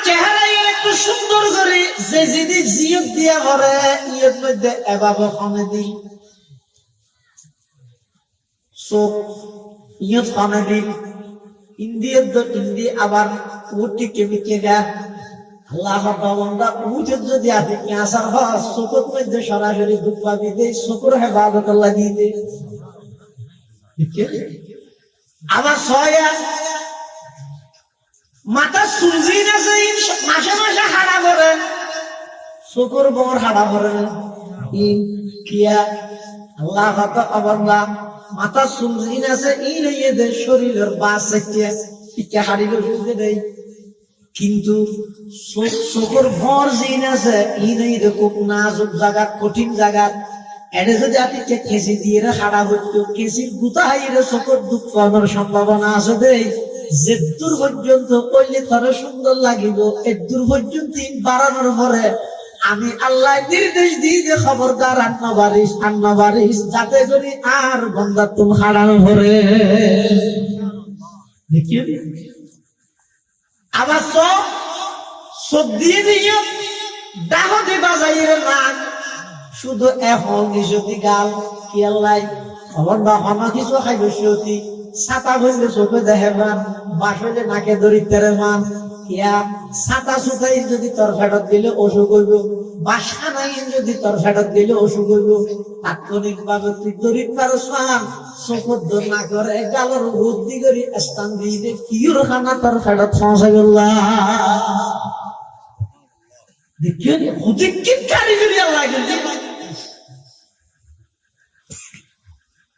চেহারাই একটু সুন্দর করে যে জিনিস জিয়ত দিয়া করে ইয়ের মধ্যে এভাবে খানে দিই চোখ ইয়ত খানে দিই ইন্দিয়ার তো ইন্দি আবার উঠি কেমিকে গা আল্লাহ বান্দা উঠে যদি আপনি আসার হয় চোখের মধ্যে সরাসরি দুঃখ পাবি দে চোখের হেফাজত লাগিয়ে দে আবার ছয়া মাথা সুলজি না মাসে মাসে হাড়া করে চোখের বর হাড়া করে কিয়া আল্লাহ বান্দা মাথা সুলজি না শরীরের বাস টিকা হারিল দেয় কিন্তু চোখের ভর জিন আছে খুব নাজুক জায়গা কঠিন জায়গা এটা যদি আপনি কেসি দিয়ে হাড়া হইতো কেসির গুতা হাইরে চোখের দুঃখ পাওয়ার সম্ভাবনা আছে দেই যে দূর পর্যন্ত করলে তারা সুন্দর লাগিব এর দূর পর্যন্ত বাড়ানোর পরে আমি আল্লাহ নির্দেশ দিই যে খবরদার আন্না বারিস যাতে করি আর বন্দা তুমি হারানো ভরে দেখিও আবার চোখ দিয়ে দিও ডাহতে বাজাইয়ের নাক শুধু এখন যদি গাল কি আল্লাহ খবর বা হমা কিছু খাইব সিয়তি ছাতা ঘুরলে চোখে দেখে মান বাসলে নাকে দরিদ্রের মান ইয়া ছাতা সুতাই যদি তোর ফেরত দিলে অসুখ হইব বাসা নাই যদি তোর ফেরত দিলে অসুখ হইব তাৎক্ষণিক ভাবে তুই দরিদ্র মান চোখের দর না করে গালের বুদ্ধি করি স্থান দিয়ে কিউর খানা তোর ফেরত পৌঁছে গেল দেখিও হুদিকির কারিগরি আল্লাহ কিন্তু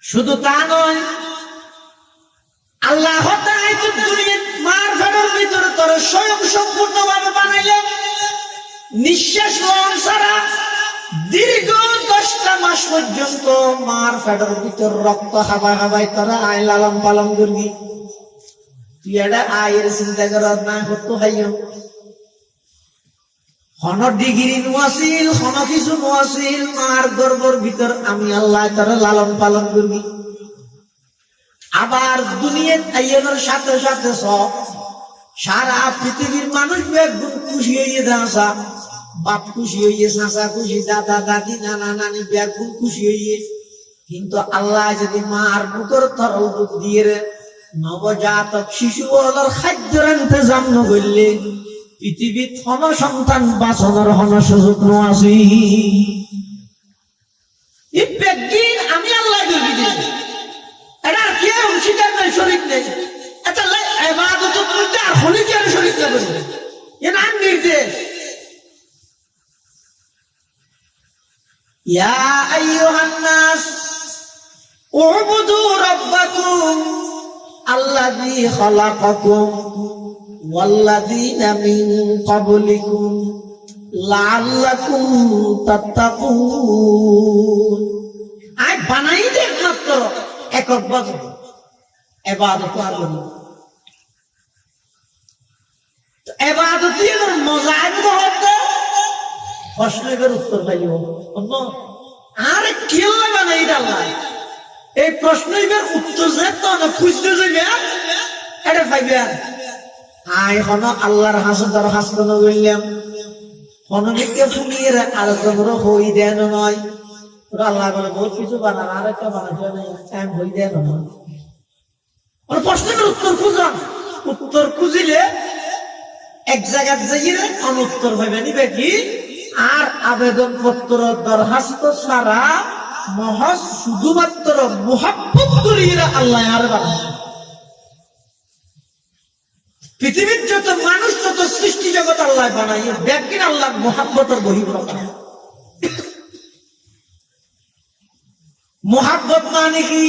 শুধু তা নয় আল্লাহ মার ফেটার ভিতরে তোর স্বয়ং সম্পূর্ণ ভাবে বানাইলে নিঃশ্বাস লন ছাড়া দীর্ঘ 10টা মাস পর্যন্ত মার ফেটার ভিতর রক্ত হাবা হাবাই তোরা আয় লালন পালন করবি তুই এটা আয়ের চিন্তা কর না করতো হাইও হন ডিগ্রি নোয়াছিল হন কিছু নোয়াছিল মার গর্ভর ভিতর আমি আল্লাহ তোরা লালন পালন করবি আবার দুনিয়ার আইনের সাথে সাথে সব সারা পৃথিবীর মানুষ একদম খুশি হইয়ে দাঁড়া বাপ খুশি হইয়ে চাচা খুশি দাদা দাদি নানা নানি একদম খুশি হইয়ে কিন্তু আল্লাহ যদি মার বুকের তরল দুধ দিয়ে নবজাতক শিশু ওদের খাদ্যের ইন্তজাম নগরলে পৃথিবীর হন সন্তান বাঁচানোর হন সুযোগ নোয়াছি আমি আল্লাহ এটা কেউ স্বীকার নেই শরীর নেই আচ্ছা এবাদত করতে আর হলি কি আর শরীর নেই এ নাম নির্দেশ ইয়া আইয়ুহান নাস উবুদু রাব্বাকুম আল্লাযী খালাকাকুম ওয়াল্লাযীনা মিন ক্বাবলিকুম লাআল্লাকুম তাত্তাকুন আই বানাই দে একমাত্র একক বাজু এবাদত করব এবাদতের মজা হতে প্রশ্নের উত্তর পাইও আর কি বানাই আল্লাহ এই প্রশ্নের উত্তর যে তো খুঁজতে যাবে এটা পাইবে আই হন আল্লাহর হাসে দরখাস্ত নগরলাম হনমিকে ফুলিয়ে আরেকজনের হই দেন নয় ওরা আল্লাহ বলে বহুত কিছু বানান আর একটা বানাতে নেই হই দেন নয় প্রশ্নের উত্তর খুঁজান উত্তর খুঁজিলে এক জায়গায় যাইয়ে অনুত্তর ভাবে নিবে কি আর আবেদন পত্র দরখাস্ত ছাড়া মহজ শুধুমাত্র মুহাব্বত করিয়ে আল্লাহ আর বানায় পৃথিবীর যত মানুষ যত সৃষ্টি জগৎ আল্লাহ বানাই ব্যাকিন আল্লাহ মুহাব্বতের বহিঃপ্রকাশ মুহাব্বত মানে কি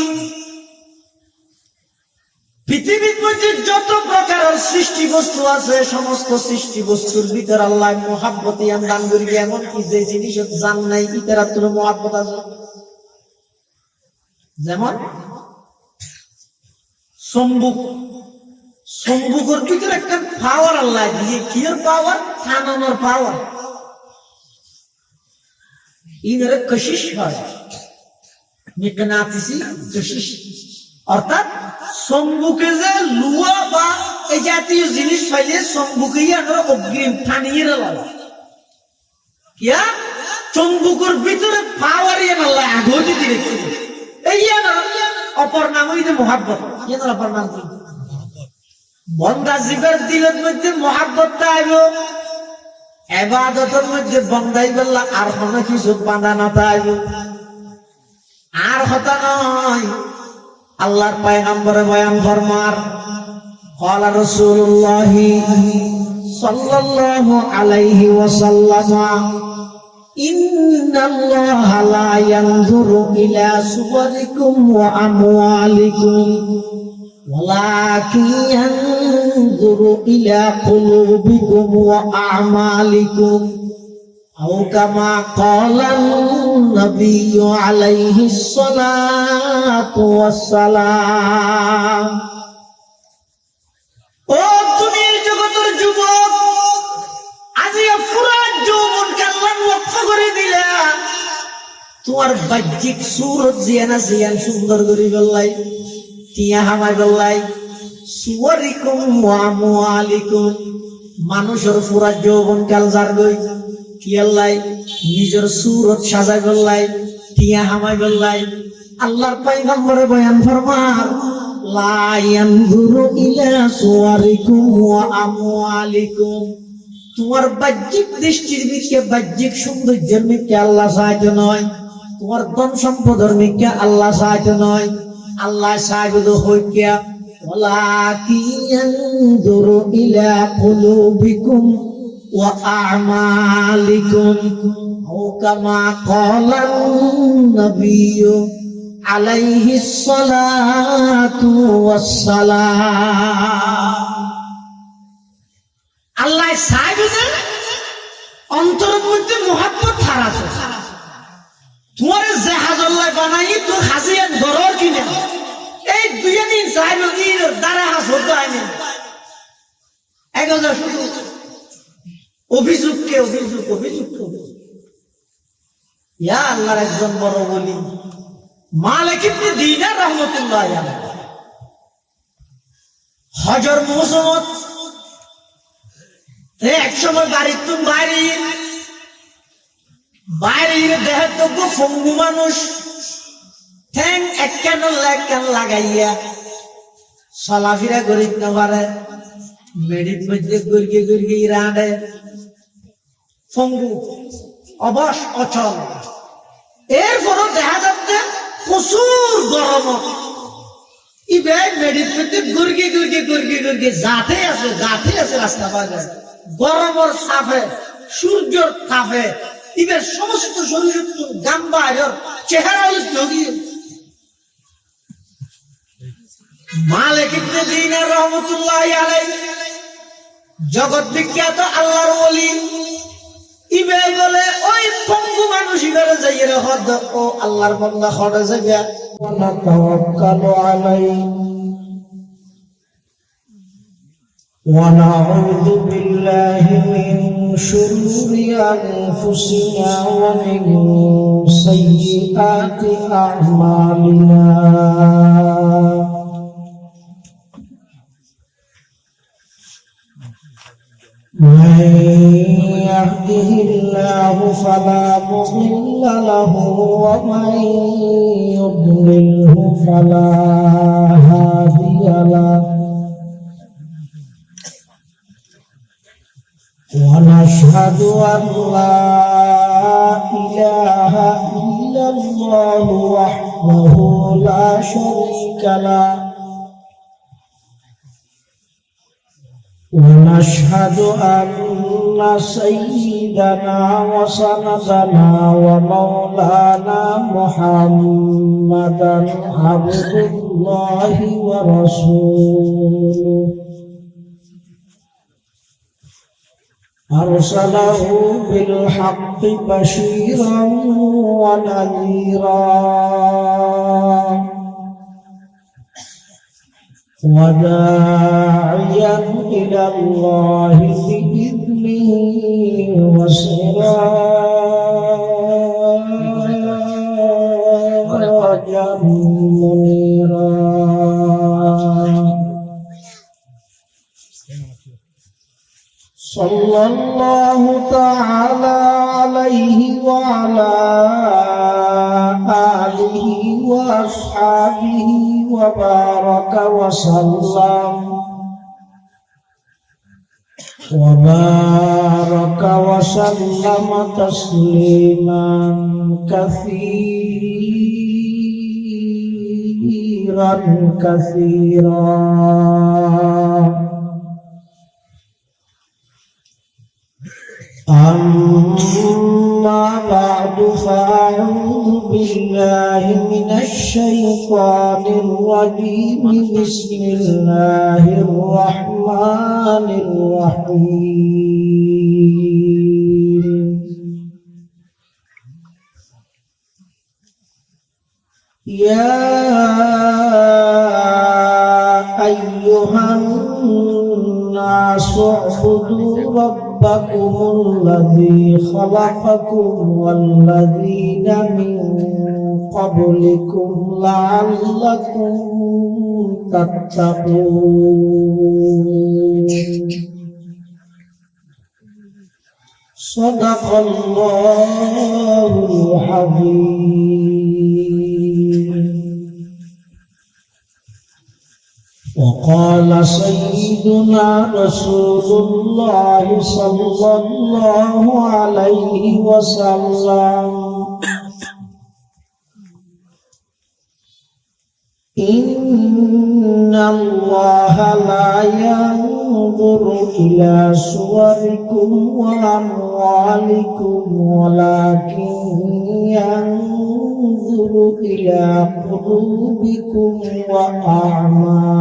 পৃথিবীর মধ্যে যত প্রকারের সৃষ্টি বস্তু আছে সমস্ত সৃষ্টি বস্তুর ভিতর আল্লাহ মুহাব্বতে দান করি এমন কি যে জিনিস জান নাই ইতারা তোর মুহাব্বত আছে যেমন সম্বুকের ভিতরে একটা পাওয়ার আল্লাহ দিয়ে কিয়ের পাওয়ার থানানোর পাওয়ার ইনারে কশিশ হয় মিকনাতিসি কশিশ অর্থাৎ সম্মুখে যে লুয়া বা এই জাতীয় জিনিস পাইলে চম্বুকেই আমরা অগ্রিম টানিয়ে লাগে কিয়া চম্বুকের ভিতরে পাওয়ারিয়ে আল্লাহ আগতি দিয়ে এই অপর নাম হইতে মহাব্বত অপর নাম কি বন্দা জীবের দিলের মধ্যে মহাব্বতটা আইব ইবাদতের মধ্যে বন্দাই বললা আর কোনো কিছু বাঁধা না তাইব আর হতা নয় আল্লাহর পয়গম্বরে বয়ান ফরমার قال رسول الله صلى الله عليه وسلم إن الله لا ينظر إلى صوركم وأموالكم ولكن ينظر إلى قلوبكم وأعمالكم أو كما قال النبي عليه الصلاة والسلام ও দুনিয়ার জগতের যুবক আজিয়া ফুরাত যৌবনকে আল্লাহ লক্ষ্য করে দিলা তোমার বাহ্যিক সুরত জিয়ানা জিয়ান সুন্দর করে বললাই টিয়া হামাই বললাই সুওয়ারিকুম ওয়া আমওয়ালিকুম মানুষের ফুরাত যৌবন কাল যার গই কি আল্লাহ নিজের সুরত সাজাই বললাই টিয়া হামাই বললাই আল্লাহর পয়গম্বরে বয়ান ফরমান লা ইয়ানজুরু ইলা সুওয়ারিকুম ওয়া আমওয়ালিকুম তোমার বাহ্যিক দৃষ্টির দিকে বাহ্যিক সৌন্দর্যের দিকে আল্লাহ সাহায্য নয় তোমার ধন সম্পদের দিকে আল্লাহ সাহায্য নয় আল্লাহ সাহায্য হইয়া ওয়ালাকিন ইয়ানজুরু ইলা কুলুবিকুম ওয়া আমালিকুম আও কামা ক্বালা নবিয়্যু আলাইহি সালাতু ওয়াসসালাম আল্লাহ সাইবেন অন্তরের মধ্যে মোহাব্বত ছাড়াছে তোমার জাহাজ আল্লাহ বানাই তো হাজিয়ান গরর কিনে এই দুই দিন সাইবেন কি দ্বারা হাস হতো আইনে একদা শুধু অভিযোগকে ইয়া আল্লাহর একজন বড় বলি মালিক ইবনে দিনার রাহমাতুল্লাহ আলাইহি হজর মৌসুমত এক সময় বাড়ির তুম বাইরে দেহের তো ফঙ্গু মানুষ ঠ্যাং এক কেন লাগাইয়া চলাফেরা করিত না পারে মেডিট মধ্যে গুরগে রাঁধে ফঙ্গু অবশ অচল এরপরও দেখা যাচ্ছে প্রচুর গরম ইবে মেডিট মধ্যে গুরগে জাতে আছে রাস্তা পাওয়া গরমের তাপে সূর্যের তাপে ইবের সমস্ত শরীর গাম্বা চেহারা যোগী মালিক ইবনে দিনার রাহমাতুল্লাহ আলাইহি জগৎ বিখ্যাত আল্লাহর ওলি ইবে বলে ওই পঙ্গু মানুষ ইবেরে যাইয়ে হদ ও আল্লাহর বান্দা খড়ে যাবে ওয়া তাওয়াক্কালু আলাইহি ونعوذ بالله من شرور أنفسنا ومن سيئات أعمالنا من يهده الله فلا مضل له ومن يضلله فلا هادي له ونشهد أن لا إله إلا الله وحده لا شريك له ونشهد أن سيدنا وسندنا ومولانا محمدا عبد الله ورسوله أرسله بالحق بشيرا ونذيرا وداعيا إلى الله بإذنه وسراجا منيرا সাল্লাল্লাহু তাআলা আলাইহি ওয়া আলা আলিহি ওয়া আসহাবিহি ওয়া বারাকা ওয়া সাল্লাম وبارك وسلم تسليما كثيرا كثيرا أما بعد فأعوذ بالله من الشيطان الرجيم بسم الله الرحمن الرحيم يا أيها الناس اعبدوا ربكم الذي خلقكم والذين من قبلكم لعلكم تتقون صدق الله العظيم. وقال سيدنا رسول الله صلى الله عليه وسلم إن الله لا ينظر إلى صوركم وأموالكم ولكن ينظر إلى قلوبكم وأعمالكم.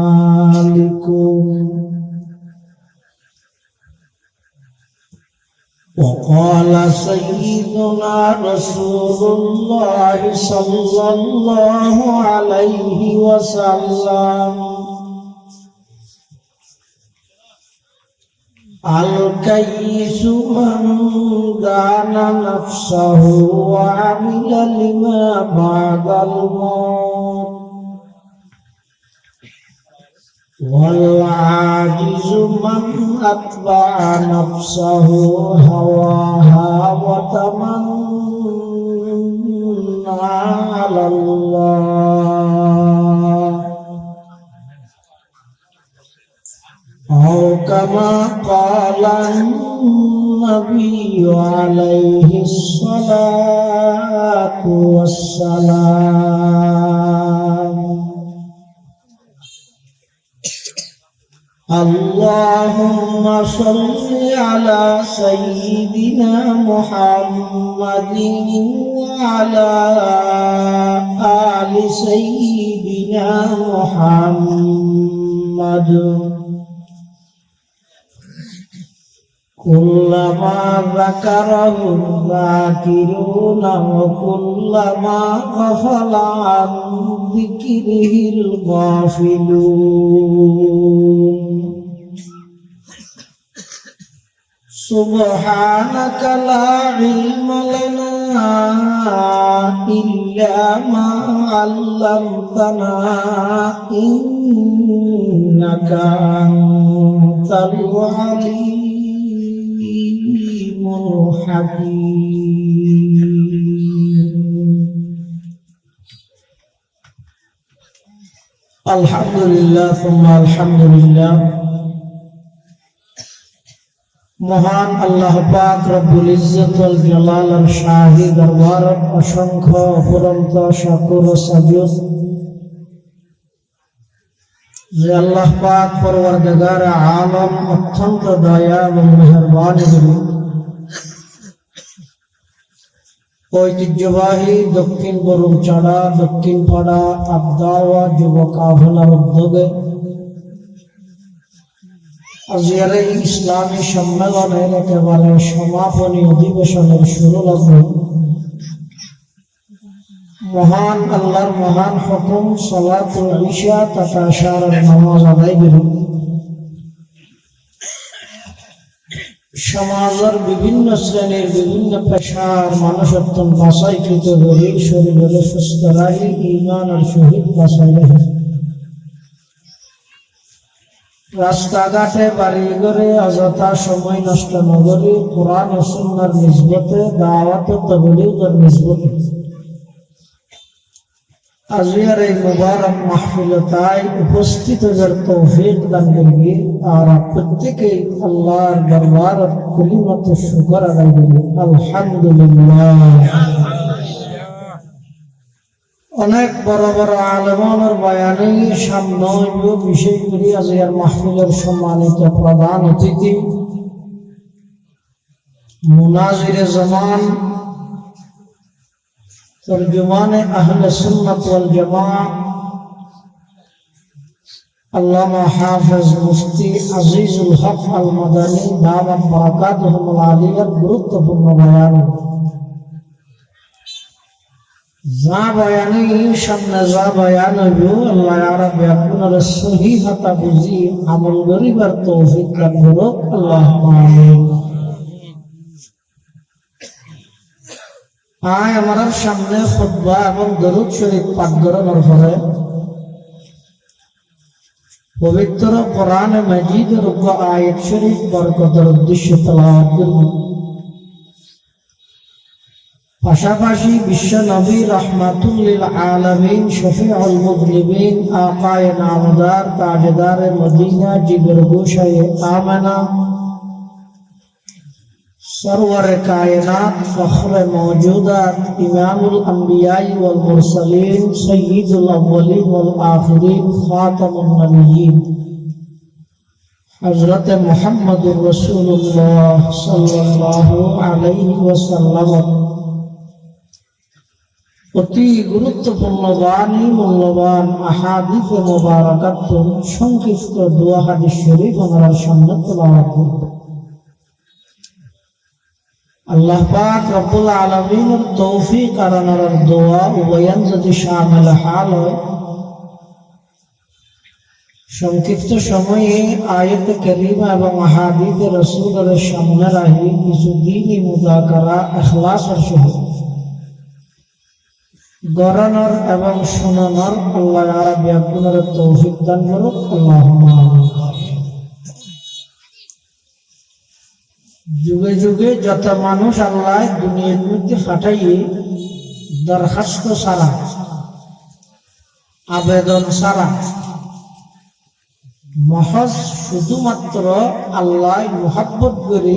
وقال سيدنا رسول الله صلى الله عليه وسلم الكيس من دان نفسه وعمل لما بعد الموت والعاجز من أتبع نفسه هواها وتمنى على الله أو كما قال النبي عليه الصلاة والسلام اللهم صل على سيدنا محمد وعلى آل سيدنا محمد كلما ذكره الذاكرون وكلما غفل عن ذكره الغافلون سبحانك لا علم لنا إلا ما علمتنا إنك أنت العليم الحكيم. الحمد لله ثم الحمد لله. মহান আল্লাহ পাক রব্বুল ইজ্জত ওয়াল জালালের শাহী দরবার অসংখ্য অফুরন্ত শুকর ও সাজুদ যে আল্লাহ পাক পরওয়ারদিগার আলম অত্যন্ত দয়া এবং মেহেরবানি করে ঐতিহ্যবাহী দক্ষিণ বরুমচাড়া দক্ষিণ পাড়া আবদাওয়া যুবক আহ্বানের উদ্যোগে আজকের এই ইসলামী সম্মেলনের একেবারে সমাপনী অধিবেশনের শুরু লগ্ন মহান আল্লাহর মহান হুকুম সালাতুল ইশা তথা ইশারার নামাজ আদায় করে সমাজের বিভিন্ন শ্রেণীর বিভিন্ন পেশার মানুষ অত্যন্ত বাছাইকৃত গরিব শরীরের সুস্থ রাখি ঈমান আর শহীদ বাছাই রাখে রাস্তাঘাটে বাড়ি ঘরে অযথা সময় নষ্ট নগরী কোরআন ও সুন্নাহর নিসবতে দাওয়াত ও তাবলীগের নিসবতে আজিয়ার এই মুবারক মাহফিলতায় উপস্থিত হওয়ার তৌফিক দান করবি আর প্রত্যেকেই আল্লাহর দরবারত কালিমাত শুকর আদায় করি আলহামদুলিল্লাহ। অনেক বড় বড় আলেমানের বয়ানে সামনে বিশেষ করে আজিয়ার মাহফিলের সম্মানিত প্রধান অতিথি মুনাজিরে জামান তরজুমানে আহলে সুন্নাত ওয়াল জামাআহ আল্লামা হাফেজ মুফতি আজিজুল হক আল মাদানী দামাত বারাকাতুহুল আলিয়ার গুরুত্বপূর্ণ বয়ান যা বয়ানে সামনে যা বয়ান হইব আল্লাহ রাব্বুল আপনার সহিহতা বুঝি আমল করিবার তৌফিক দান করুক আল্লাহুম্মা আমিন। আয় আমার সামনে খুতবা এবং দরুদ শরীফ পাঠ করানোর পরে পবিত্র কোরআন মাজিদের উপর আয়াত শরীফ বরকতের উদ্দেশ্যে তেলাওয়াত করব। পাশাপাশি বিশ্ব নবী রাহমাতুল লিল আলামিন শফিউল মুযনিবিন আকায়ে নামদার তাজদারে মদিনা জিগর গোশায়ে আমানা सरवर कायनात फख्र मौजूदात इमामुल अंबिया वल मुरसलीन सय्यिदुल अव्वलीन वल आखिरीन खातमुन नबिय्यीन हजरत मुहम्मदुर रसूलुल्लाह सल्लल्लाहु अलैहि वसल्लम অতি গুরুত্বপূর্ণ বাণী মূল্যবান আহাদিস মুবারাকাত সংক্ষিপ্ত দোয়া হাদিস শরীফ আমরা সামনে তেলাওয়াত করব। আল্লাহ পাক রব্বুল আলামিনের তৌফিক আর আনার দোয়া উভয়ান যদি শামিল হাল হয় সংক্ষিপ্ত সময়ে আয়াত কারিমা এবং হাদিসে রাসূলের সামনে রাখি কিছু দ্বীনি মুযাকারা ইখলাসের সহিত গড়ানোর এবং শোনানোর আল্লাহ রাব্বুল আপনার তৌফিক দান করুক আল্লাহুম্মা আমিন। যুগে যুগে যত মানুষ আল্লাহ দুনিয়ার মধ্যে ফাটাইয়ে দরখাস্ত ছাড়া আবেদন ছাড়া মহজ শুধুমাত্র আল্লাহ মুহাব্বত করে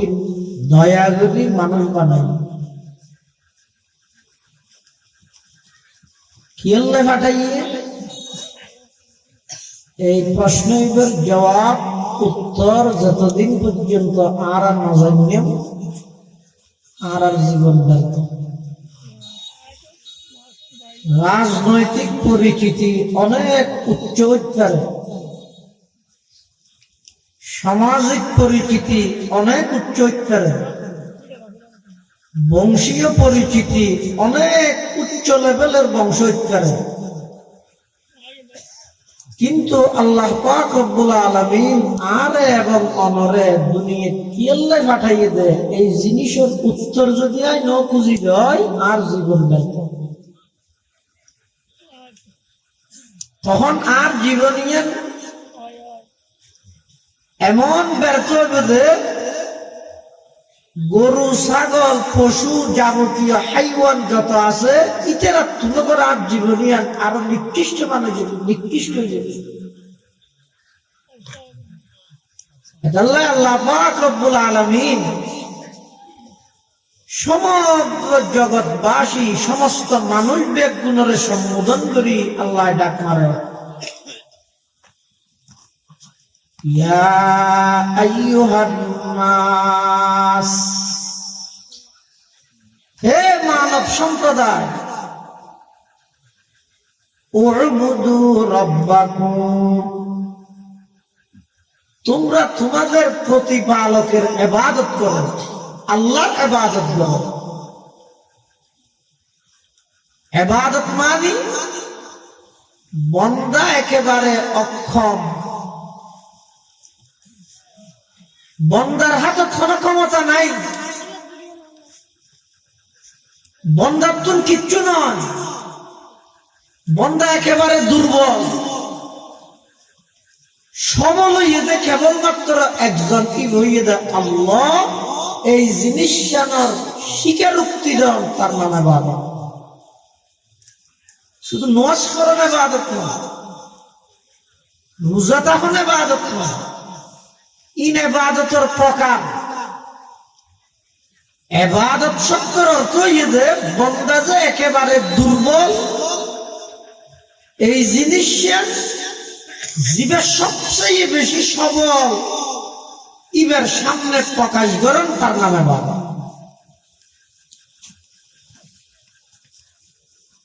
দয়া করে মানুষ বানাই কি আল্লাহ ফাটাইয়ে এই প্রশ্নের জবাব উত্তর যতদিন পর্যন্ত আর না জানিম আর জীবন ব্যর্থ। রাজনৈতিক পরিচিতি অনেক উচ্চ স্তরে, সামাজিক পরিচিতি অনেক উচ্চ স্তরে, বংশীয় পরিচিতি অনেক উচ্চ লেভেলের বংশ স্তরে, কিন্তু আল্লাহ পাক রব্বুল আলামিন আরে এবং অনরে দুনিয়া কি আল্লাহ পাঠাইয়ে দেয় এই জিনিসের উত্তর যদি আই ন খুঁজি দেয় আর জীবন ব্যর্থ। তখন আর জীবনিয়ান এমন ব্যর্থ হবে যে গরু ছাগল পশু যাবতীয় হাইওয়ান যত আছে ইতেরা তুলে করে আর জীবনিয়ান আরো নিকৃষ্ট মানে যাবে, নিকৃষ্ট হয়ে যাবে। আল্লাহ পাক রব্বুল আলামিন সমগ্র জগৎবাসী সমস্ত মানুষ বেগুণরে সম্বোধন করি আল্লাহ ডাক মারে, ইয়া আইয়ুহান নাস, হে মানব সম্প্রদায়, উবুদু রাব্বাকুম, তোমরা তোমাদের প্রতিপালকের ইবাদত করো, আল্লাহর ইবাদত করো। ইবাদত মানে বান্দা একেবারে অক্ষম, বান্দার হাতে কোনো ক্ষমতা নাই, বান্দার তো কিচ্ছু নয়, বান্দা একেবারে দুর্বল, সবল হইয়ে দে কেবলমাত্র একজন কি হইয়ে দে আল্লাহ, এই জিনিস জানার স্বীকারোক্তি দেন তার নামে বাদত। শুধু নামাজ পড়ার ইবাদত নয়, রোজা তখন ইবাদত নয়, ইন ইবাদতের প্রকার। ইবাদত শব্দের অর্থ হইয়ে বান্দা যে একেবারে দুর্বল, এই জিনিসটা জীবে সবচেয়ে বেশি সবল, ইবের সামনে প্রকাশ করেন তার নামে বাবা।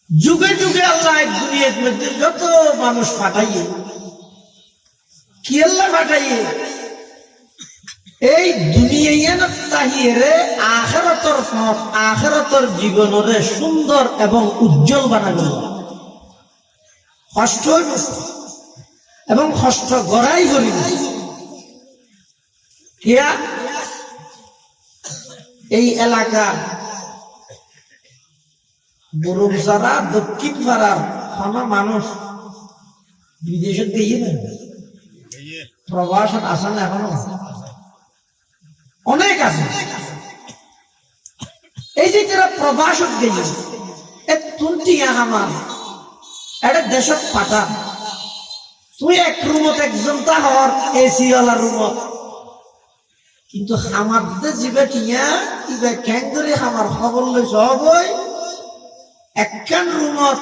যুগে যুগে আল্লাহ দুনিয়ার মধ্যে যত মানুষ পাঠাইয়ে, কি আল্লাহ পাঠাইয়ে এই দুনিয়া তাহিয়ে আখিরাতের পথ, আখিরাতের জীবনরে সুন্দর এবং উজ্জ্বল বানাবে। কষ্ট হইব এবং কষ্ট গড়াই করিব। কিয়া এই এলাকা বরুম যারা দক্ষিণ পাড়ার কোনো মানুষ বিদেশে গিয়ে না, প্রবাসত আসা না, এখনো অনেক আছে। এই যে যারা প্রবাসত গিয়ে তুলটি আমার এটা দেশত পাঠা, তুই এক রুমত একজন তাহর এসি ওয়ালা রুমত, কিন্তু আমার জীবে টিয়া ইবে ক্যাং করে আমার খবর লই সব হই একখান রুমত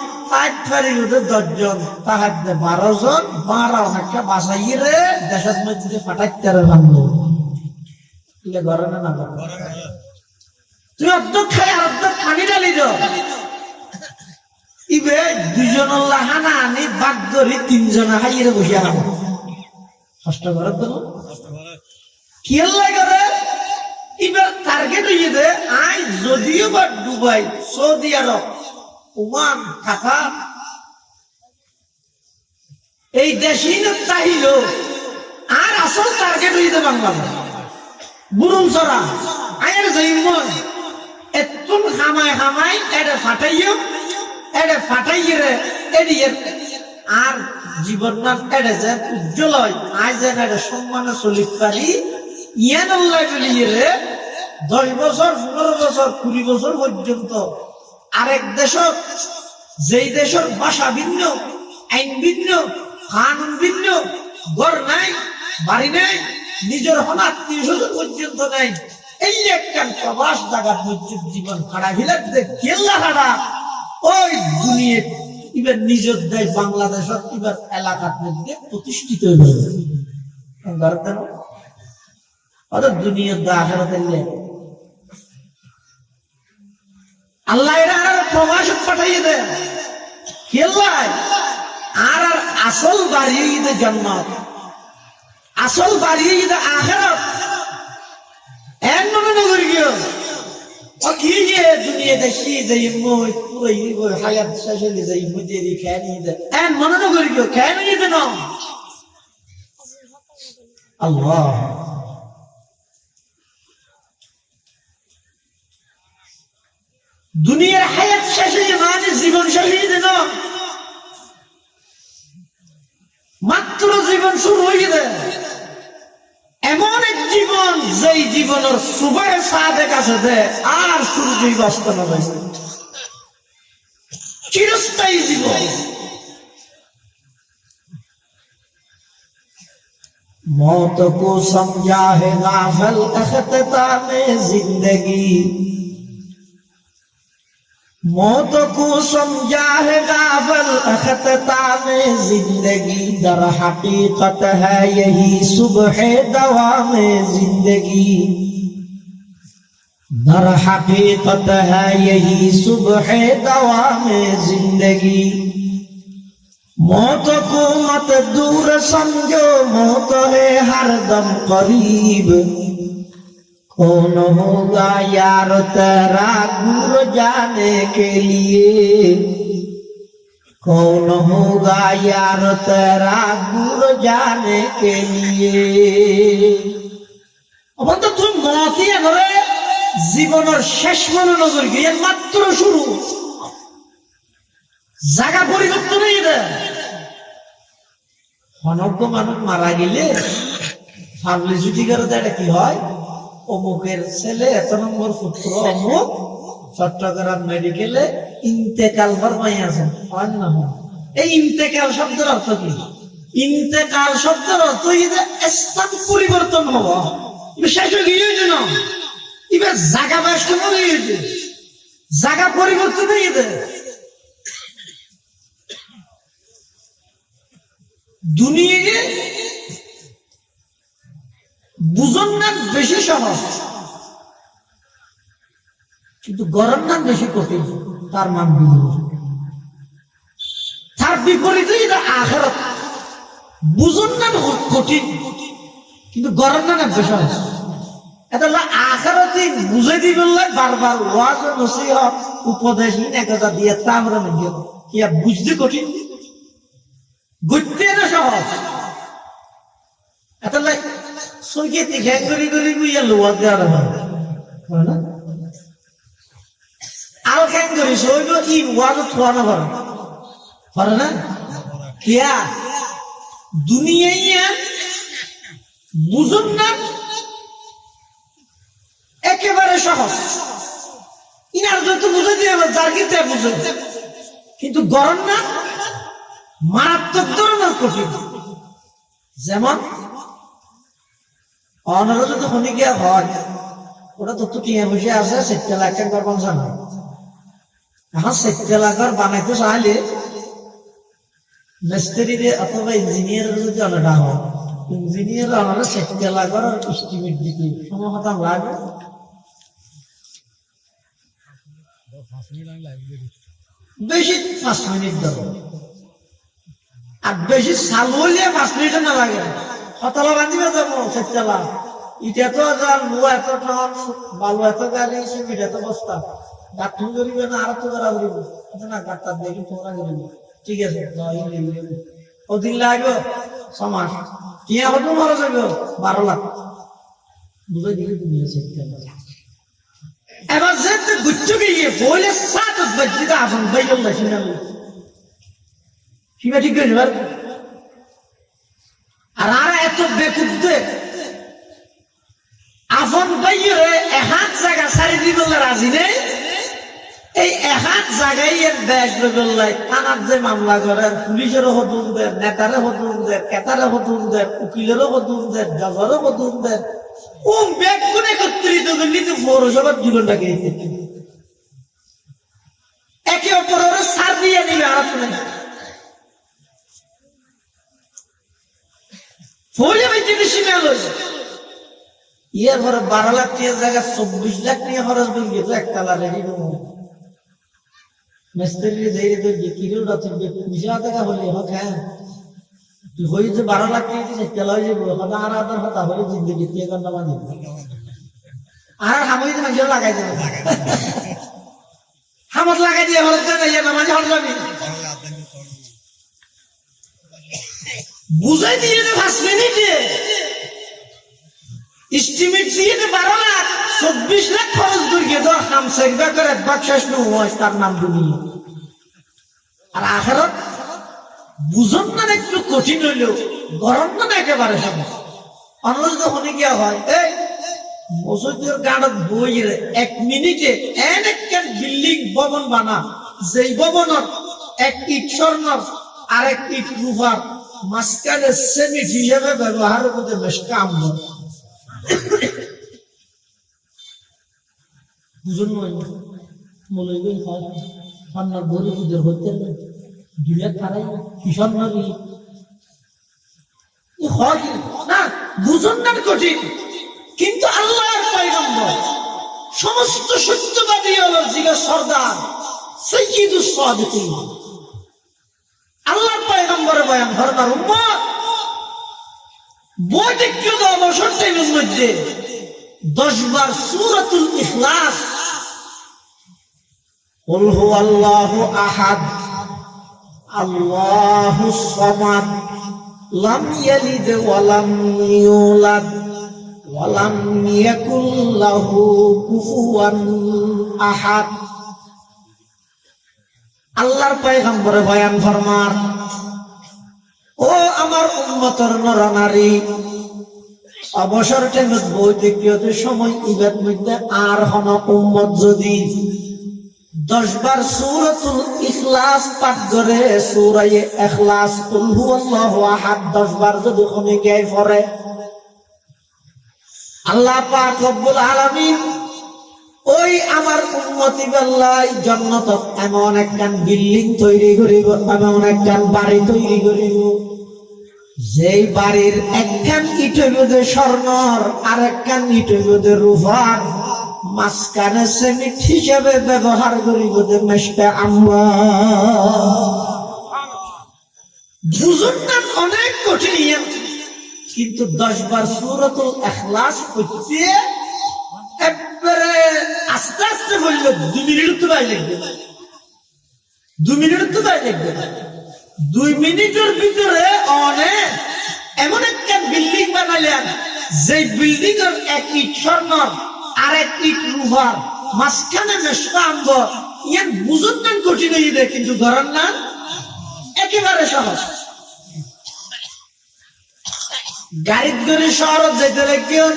10 জন, তাহার 12 জন, 12 হাক্কা বাসাই রে দেশের মধ্যে ফাটাইতে ভাঙলো। ঘরে না তুই অর্ধেক খাই আর অর্ধেক পানি ডালি দাও, ইবে 2 জনের লাহানা আনি বাদ ধরি 3 জনে খাইয়ে বসিয়া খাবো। কষ্ট করে তো কি আল্লাহ করে এবার টার্গেট হইয়ে দে আই যদিও বা দুবাই, সৌদি আরব, ওমান, কাতার এই দেশই তাহিল, আর আসল টার্গেট হইয়ে দে বাংলাদেশ বুরুম চড়া আয়ের জৈমন এতুন হামাই হামাই এটা ফাটাইও, এটা ফাটাইয়ে রে এড়িয়ে আর জীবন নাম এটা যে উজ্জ্বল হয়, আজ যেন এটা সম্মানে চলিত পারি। ইয়ান আল্লাহ বলিয়ে রে 10 বছর, 15 বছর, 20 বছর পর্যন্ত আরেক দেশত, যেই দেশের ভাষা ভিন্ন, আইন ভিন্ন, কানুন ভিন্ন, ঘর নাই, বাড়ি নাই, নিজের হন আত্মীয় স্বজন পর্যন্ত নাই, এই একটা প্রবাস জায়গার মধ্যে জীবন খাড়া ভিলাক দে কেল্লা খাড়া ওই দুনিয়া এবার নিজের দেশ বাংলাদেশের এবার এলাকার মধ্যে প্রতিষ্ঠিত হয়েছে। দুনিয়ার আল্লাহ এরা প্রবাস পাঠাইয়ে দেয় কেল্লায়, আর আসল বাড়ি জন্মাত, আসল বাড়ি আখেরাত। এর মনে নগর গিয়ে কি যে দুনিয়া দেখি যাই পুরো হায়াত শেষে যাই মুজে খেয়ে নিয়ে দেয়, এর মনে নগর গিয়ে খেয়ে নিয়ে দেন আল্লাহ। দুনিয়ার হায়াত শেষে মানে জীবন শেষে দেন, মাত্র জীবন শুরু হয়ে দেয়। এমন এক জীবন যেই জীবনের সুবাহ সাদে কাছে দেয় আর সূর্যই বাস্তব হয়েছে, চিরস্থায়ী জীবন। मौत को समझा है गाफिल अख्तामे जिंदगी, मौत को समझा है गाफिल अख्तामे जिंदगी, दर हकीकत है यही सुबह दवामे जिंदगी, दर हकीकत है यही सुबह दवामे जिंदगी। मौत को मत दूर समझो, मौत है हर दम करीब, कौन होगा यार तेरा दूर जाने के लिए, कौन होगा यार तेरा दूर जाने के लिए। अब तो तुम मौत ही है জীবনের শেষ মনে নজর গিয়ে মাত্র শুরু, জায়গা পরিবর্তন হয়ে দেয়। অনজ্ঞ মানুষ মারা গেলে পাবলিসিটি করে এটা কি হয়, অমুকের ছেলে এত নম্বর পুত্র অমুক চট্টগ্রাম মেডিকেলে ইন্তেকাল ফরমাইয়াছেন, হয় না? এই ইন্তেকাল শব্দের অর্থ কি? ইন্তেকাল শব্দের অর্থ স্থান পরিবর্তন হওয়া, শেষ হয়ে গিয়েছে না, এবার জায়গা ব্যস্ত হয়ে গিয়েছে, জায়গা পরিবর্তন হয়ে গেছে। দুনিয়াকে বুঝন না বেশি সহজ, কিন্তু গরম না বেশি কঠিন, তার মান বুঝব। তার বিপরীতে এটা আখিরাত, বুঝন না কঠিন কিন্তু গরম না বেশি সহজ। এটা হলো আখিরাতে বুঝাই দি বললে বারবার ওয়াজ ও নসিহত উপদেশ কথা দিয়ে তা আমরা বুঝব কি বুঝতে কঠিন, বুঝতে না সহজ। এটা লাইক সৈকেতি ঘ্যাং করি করি বুঝিয়া লোয়া দেওয়ার হয় না, আল খ্যাং করি সৈব ই ওয়াজ থোয়ানো পারে না কিয়া দুনিয়াইয়া বুঝুন না একেবারে সহজ, ইনার যত বুঝে দিয়ে যার কিন্তু বুঝে, কিন্তু গরম না মারাত্মক ধরনের কঠিন। যেমন অনারো যদি শুনি গিয়া হয়, ওরা তো টিয়া বসে আছে 7 লাখ টাকার পঞ্চাশ না, এখন 7 লাখের বানাইতে চাইলে মিস্ত্রি অথবা ইঞ্জিনিয়ার যদি আলাদা হয়, ইঞ্জিনিয়ার আমার 7 লাখের এস্টিমেট দিতে সময় হতাম লাগবে, বেশি 5 মিনিট ধরো, আর বেশি চালু হইলে 5 মিনিট না লাগে। হতলা বান্ধিবে যাবো 7 লাখ, ইটা তো লোয়া এত টন, বালু এত গাড়ি, সিমেন্ট এত বস্তা, গাঁথুন করিবে না আর তো করা করিব না, গাঁতার দেখি তোমরা করিব, ঠিক আছে ওদিন লাগবে 6 মাস, টিয়া হতো মারা যাবে 12 লাখ, বুঝে দিলে তুমি এবার যেতে গুচ্ছ গিয়ে বলে 7 বাজিতে আসুন বাইল না সীমা সীমা ঠিক করে নেবার। আর আর এত বেকুবদে আফন বাইরে এক জায়গা সারি দি বললে রাজি নেই, এই এক জায়গায় এর ব্যাগ বললাই থানার যে মামলা করে, পুলিশেরও হতুন দেয়, নেতারে হতুন দেয়, কেতারে হতুন দেয়, উকিলেরও হতুন দেয়, জজরও হতুন দেয়, ও ব্যাগ কোনে একত্রিত করলি তো পৌরসভার জীবনটাকে একে অপরের সার দিয়ে নিবে। আর ফলে বেশি মেল ইয়ের পরে 12 লাখ টাকার জায়গা 24 লাখ টাকা খরচ করে গেল একতলা রেডি মিস্ত্রি যাই তো কিরো রাতে 20 টাকা হলে হোক, হ্যাঁ তুই হয়ে যে 12 লাখ টাকা দিয়েছে তেল হয়ে যাবো, আর আদার কথা হলে জিন্দগি দিয়ে গন্ডা বাঁধি আর হামাই তো মানুষ লাগাই দেবে, হামত লাগাই দিয়ে হলে নামাজ হল যাবি বুঝাই দিয়ে 5 মিনিটে এস্টিমেট দিয়ে 12 লাখ 24 লাখ খরচ করিয়ে তো হামসাই করে একবার শেষ নয় তার নাম দুনিয়া। আর আখিরাত বুঝন না একটু কঠিন হইলেও গরম না একেবারে সহজ। অন্য যখন গিয়া হয় এই মসজিদের গাড়ত বই 1 মিনিটে একটা বিল্ডিং ভবন বানা, যেই ভবনের 1 ইট স্বর্ণর আর 1 ইট রূপার মাঝখানে সেমিট হিসেবে ব্যবহার করতে বেশ কাম বুঝুন মনে হয় স্বর্ণর গরু পুজোর হতে দুলে খারাই কিশোর নবী হয় না, বুঝুন না কঠিন, কিন্তু আল্লাহর পয়গম্বর সমস্ত সত্যবাদী হলো জিগা সর্দার সাইয়্যিদুস সাদিকিন, আল্লাহর পয়গম্বরের বয়ান ধরবার উম্মত বৈদিক্য অবসর টাইমের মধ্যে 10 বার সূরাতুল ইখলাস কুল হুয়াল্লাহু আহাদ আল্লাহুস সামাদ লাম ইয়ালিদ ওয়া লাম ইউলাদ ওয়া লাম ইয়াকুল লাহু কুফুয়ান আহাদ। আল্লাহর পয়গম্বর বয়ান ফরমান ও আমার উম্মতের নরনারী, অবসর টাইমত বৈদিকীয়তে সময় ইবাদ মধ্যে আর হন উম্মত যদি 10 বার সূরাতুল ইখলাস পাঠ করে, সূরা ইখলাস কুল হুয়াল্লাহু আহাদ 10 বার যদি কোনে গায় পড়ে, আল্লাহ পাক রব্বুল আলামিন ওই আমার উম্মতি বেল্লাই জান্নাতত এমন একখান বিল্ডিং তৈরি করিব, এমন একখান বাড়ি তৈরি করিব, যেই বাড়ির একখান ইট হইব স্বর্ণর, আর একখান ইট হইব রূপার, মাঝখানে সিমেন্ট হিসেবে ব্যবহার করিব মেশকা আম্বা। বুঝুন না অনেক কঠিন, কিন্তু 10 বার সূরাতুল ইখলাস পড়তে একবারে আস্তে আস্তে বললে 2 মিনিট তো বাই লাগবে, 2 মিনিট তো বাই লাগবে। 2 মিনিটের ভিতরে অনেক এমন একটা বিল্ডিং বানাইলেন, যে বিল্ডিং এর এক ইট স্বর্ণর আর এক ইট রূপার, মাঝখানে মেশকা আম্বা। ইয়ান বুঝুন না কঠিন হয়ে যায়, কিন্তু ধরেন না একেবারে সহজ। গাড়িত করে শহরত যেতে লাগিও,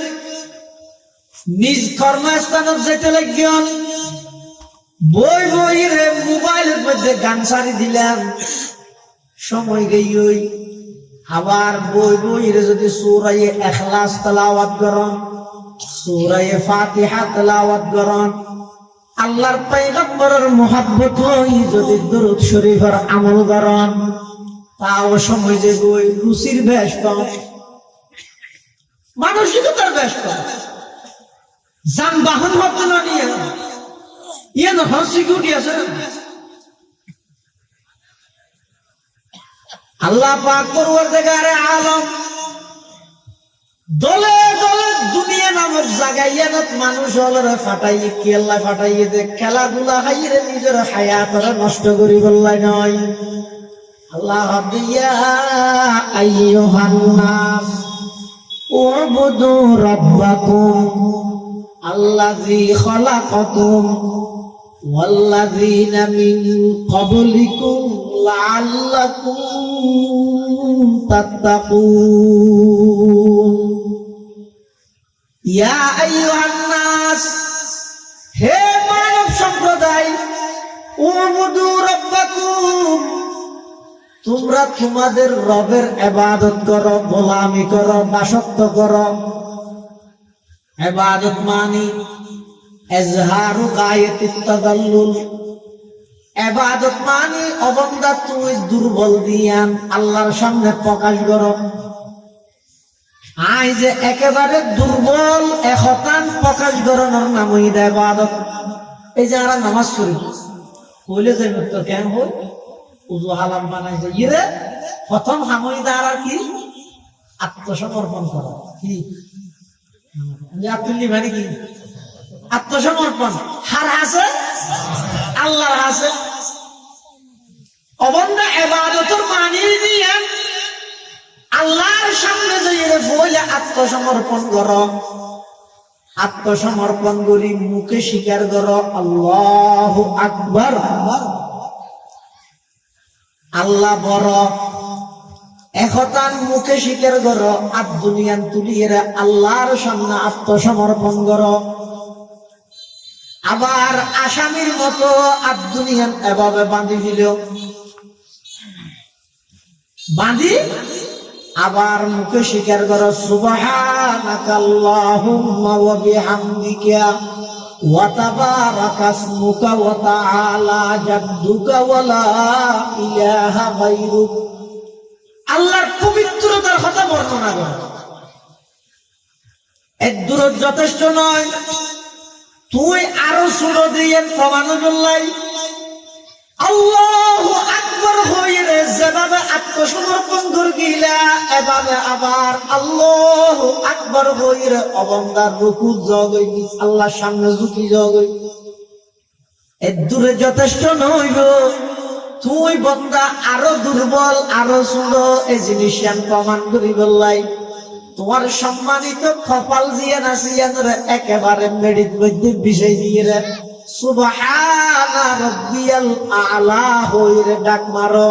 নিজ কর্মস্থানত যেতে লাগিও, বই বই রে মোবাইলের মধ্যে গান সারি দিলাম, সময় গই। আবার বই বই রে যদি সূরা ইখলাস তেলাওয়াত করন, সূরা ফাতিহা তেলাওয়াত করন, আল্লাহর পয়গম্বরের মুহাব্বত হই যদি দুরূদ শরীফের আমল করন, তাও সময় যে বই রুচির বেশ কম, মানসিকতার বেশ কম। যানবাহন হতে না নিয়ে ইয়ে না সিকিউরিটি আছে। আল্লাহ পাক পরওয়ারদিগারে আলম দলে দলে দুনিয়া নামক জায়গায় ইয়ানত মানুষ হলরে ফাটাইয়ে কি আল্লাহ ফাটাইয়ে দে, খেলাধুলা খাইয়ে নিজের হায়াতরে নষ্ট করি বললাই নয়। আল্লাহ ইয়া আইয়ুহান নাস উবুদু রাব্বাকুম আল্লাযী খালাকাকুম ওয়াল্লাযীনা মিন ক্বাবলিকুম লাআল্লাকুম তাত্তাকুন। ইয়া আইয়ুহান নাস, হে মানব সম্প্রদায়, উবুদু রাব্বাকুম, তোমরা তোমাদের রবের ইবাদত করো, গোলামি করো, দাসত্ব করো। ইবাদত মানে ইজহারু গায়াতিত তাদাল্লুল, ইবাদত মানে অবন্দা তুমি দুর্বল দিয়ান আল্লাহর সামনে প্রকাশ করো। আই যে একেবারে দুর্বল এখতান প্রকাশ করানোর নাম হইল ইবাদত। এই যে আমরা নামাজ পড়ি, কইলে যে তো কেন হই উজু হালাম বানাইছে, ইরে প্রথম হামই দ্বারা কি আত্মসমর্পণ করা, কি আত্মলি মানে কি আত্মসমর্পণ। হার আছে আল্লাহর আছে। অবন্ধা ইবাদতের মানে দিয়ে আল্লাহর সামনে যাইয়ে বলে আত্মসমর্পণ করো। আত্মসমর্পণ করি মুখে স্বীকার করো আল্লাহু আকবার, আল্লাহ বড়, একতান মুখে স্বীকার করো। আর দুনিয়ান তুলিয়ে আল্লাহর সামনে আত্মসমর্পণ করো। আবার আসামির মতো আর দুনিয়ান এভাবে বাঁধি দিল, বাঁধি আবার মুখে স্বীকার করো সুবহানাকা আল্লাহুম্মা ওয়া বিহামদিকা ওয়া তাবারাকা ইসমুকা ওয়া তাআলা জাদ্দুকা ওয়া লা ইলাহা গায়রুক। আল্লাহর পবিত্রতার কথা বর্ণনা করো। এর দূর যথেষ্ট নয়, তুই আরো সুরো দিয়ে প্রমাণুল্লাহ আল্লাহু আকবার হয়ে যেভাবে আত্মসমর্পণ করিলা, এভাবে আবার আল্লাহু আকবার হয়ে অবন্দার রুকু জগই আল্লাহর সামনে ঝুঁকি জগই। এর দূরে যথেষ্ট নইব, তুই বন্দা আরো দুর্বল, আরো সুন্দর। এই জিনিস প্রমাণ করি বললাই তোমার সম্মানিত কপাল জিয়ান আসিয়ান একেবারে মেডিট মধ্যে বিষয় দিয়ে রে সুবহানা রাব্বিয়াল আ'লা হইরে ডাক মারো।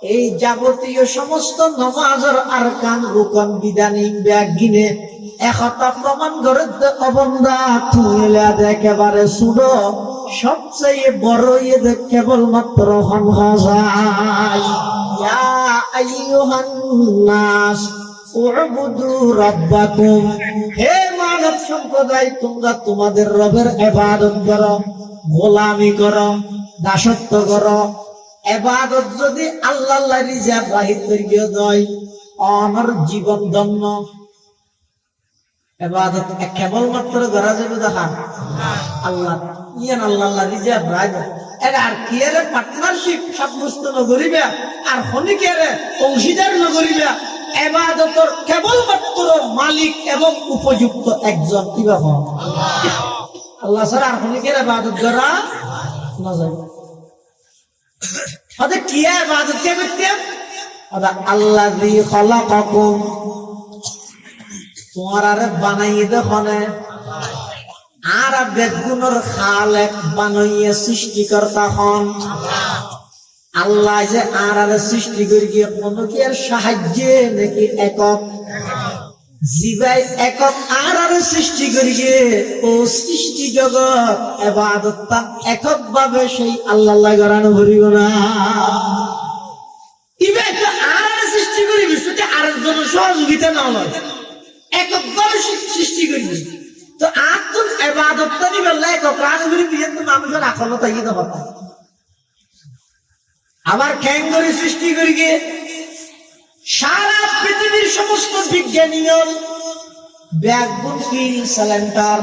এই যাবতীয় সমস্ত নমাজের আরকান রুকন বিধানিক ব্যাগিনে একতা প্রমাণ করে অবন্দা তুমি একেবারে শুনো সবচেয়ে বড় ইয়ে কেবলমাত্র হন যায় ইয়া আইয়ুহান নাস উবুদু রাব্বাকুম, হে মানব সম্প্রদায় তোমরা তোমাদের রবের ইবাদত করো, গোলামি করো, দাসত্ব করো। ইবাদত যদি আল্লাহ রিজা বাহির করিয়ে দেয় অনর জীবন ধন্য। ইবাদত কেবলমাত্র করা যাবে দেখা আল্লাহ ইয়ান আল্লাহ রিজা বাহির এর আর কি এর পার্টনারশিপ সাব্যস্ত নগরিবা আর হনি কি এর অংশীদার নগরিবা। ইবাদতের কেবলমাত্র মালিক এবং উপযুক্ত একজন কি বাবা আল্লাহ ছাড়া আর হনি কি এর ইবাদত করা না যায়। আদে কি ইবাদত কে করতে আদা আল্লাযী খালাকাকুম, তোমারে বানাইয়ে দেখনে আর বেগুনের খালেক বানাইয়ে সৃষ্টিকর্তা হন আল্লাহ। যে আর সৃষ্টি করি গিয়ে কোন কি এর সাহায্যে নাকি একক জীবাই একক আর সৃষ্টি করি গিয়ে ও সৃষ্টি জগৎ ইবাদতটা একক ভাবে সেই আল্লাহ গড়ানো করিব না। ইবে তো আর সৃষ্টি করি বিষয়টা আর জন্য সহযোগিতা না হয় একক ভাবে সৃষ্টি করি তো আর তো ইবাদতটা নিবে একক আর করি দিয়ে তো মানুষের আকল তাই তো কথা। আবার ক্যাঙ্গরি সৃষ্টি করি গিয়ে সারা পৃথিবীর সমস্ত বিজ্ঞানীগণ ব্যাকবুন ফিল সিলিন্ডার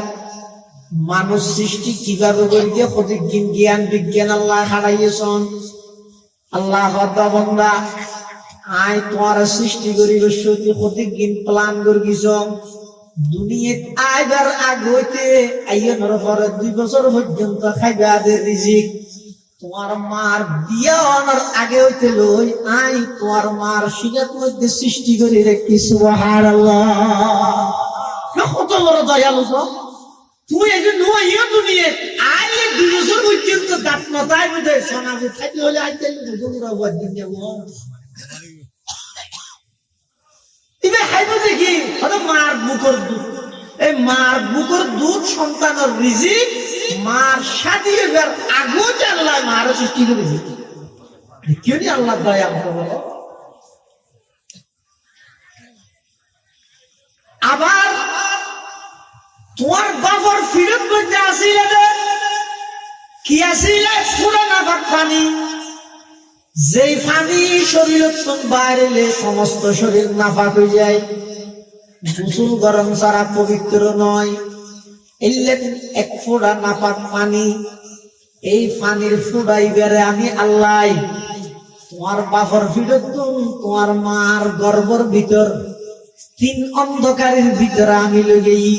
মানুষ সৃষ্টি কিভাবে করি গিয়ে প্রতিজ্ঞান জ্ঞান বিজ্ঞান আল্লাহ হারাইয়েছেন। আল্লাহ বান্দা আয় তোমার সৃষ্টি করি সত্যি প্রতিজ্ঞান প্ল্যান করি গেছ দুনিয়াত আইবার আগ হইতে আইয়নের পরে 2 বছর পর্যন্ত খাইবে আদের রিজিক। তোমার মার বিয়া হওয়ার আগে হইতে লই আই তোমার মার সিনার মধ্যে সৃষ্টি করি রেখি সুবহানাল্লাহ। কত বড় দয়ালু তো তুই এই যে নো ইয়ে দুনিয়ে আইলে 2 বছর পর্যন্ত দাঁত নতাই বুঝে সমাজে থাকতে হলে আইতে দুগুরা বাদ দিন যাব ইবে হাইবো দেখি হলো মার বুকর দুধ। এই মার বুকর দুধ সন্তানের রিজিক মার সাদিয়ে বের আগতে আল্লাহ মার সৃষ্টি করেছে। কেউ নি আল্লাহ দয়া করে। আবার তোমার বাবার ফিরত মধ্যে আসিলে কি আসিলে পুরো নাফাক পানি, যেই পানি শরীর বাইরে সমস্ত শরীর নাফাক হয়ে যায়। গোসল গরম ছাড়া পবিত্র নয়। এক ফোঁটা নাপাক পানি, এই পানির ফুটাই বেড়ে আমি আল্লাহ তোমার বাপর ভিতর তোমার মার গর্ভর ভিতর 3 অন্ধকারের ভিতরে আমি লগেই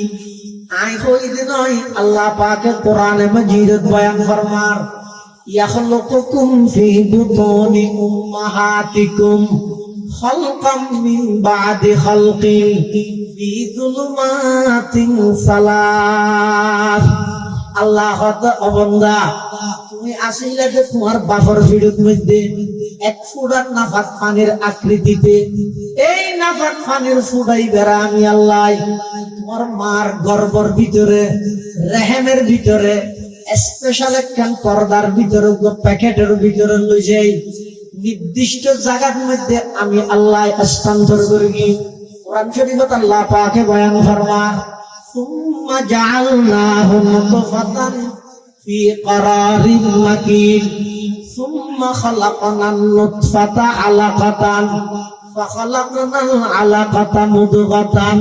আই হই নয়। আল্লাহ পাকে কোরআনে মাজিদত বয়ান ফরমার ইয়াখলুকুকুম ফি বুতুনি উম্মাহাতিকুম খালকাম মিন বাদি খালকিন ফি যুলুমাতিন সালাস। আল্লাহ অবন্দা তুমি আসিলে যে তোমার বাপর ভিড়ের মধ্যে 1 ফুটার নাফাক পানির আকৃতিতে এই নাফাক পানির ফুটাই বেড়া আমি আল্লাহ তোমার মার গর্ভর ভিতরে রেহেমের ভিতরে স্পেশাল একখান পর্দার ভিতরে প্যাকেটের ভিতরে লই যাই নির্দিষ্ট জায়গার মধ্যে আমি আল্লাহ স্থানান্তর করি। কোরআন শরীফত আল্লাহ পাকে বয়ান ফরমান সুম্মা জাআলনাহু নুতফাতান ফি ক্বারারিন মাকিন সুম্মা খালাকনান নুতফাতা আলাকাতান ফাখালাকনাল আলাকাতা মুদগাতান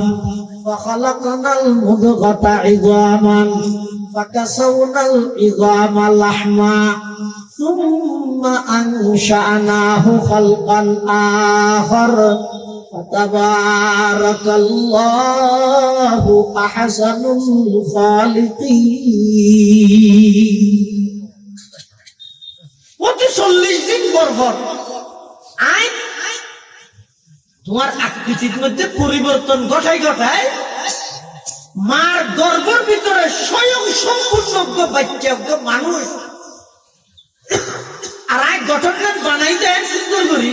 ফাখালাকনাল মুদগাতা ইযামান ফাকাসাওনাল ইযামা লাহমা সুম্মা আনশা'নাহু খালকান আখার ফাতাবারাকাল্লাহু আহসানুল খালিকিন। 40 দিন পর তোমার আকৃতির মধ্যে পরিবর্তন ঘটায় মার গর্ভের ভিতরে স্বয়ং সম্পূর্ণ বাচ্চা মানুষ আর গঠন বানাই দেয় সুন্দর করি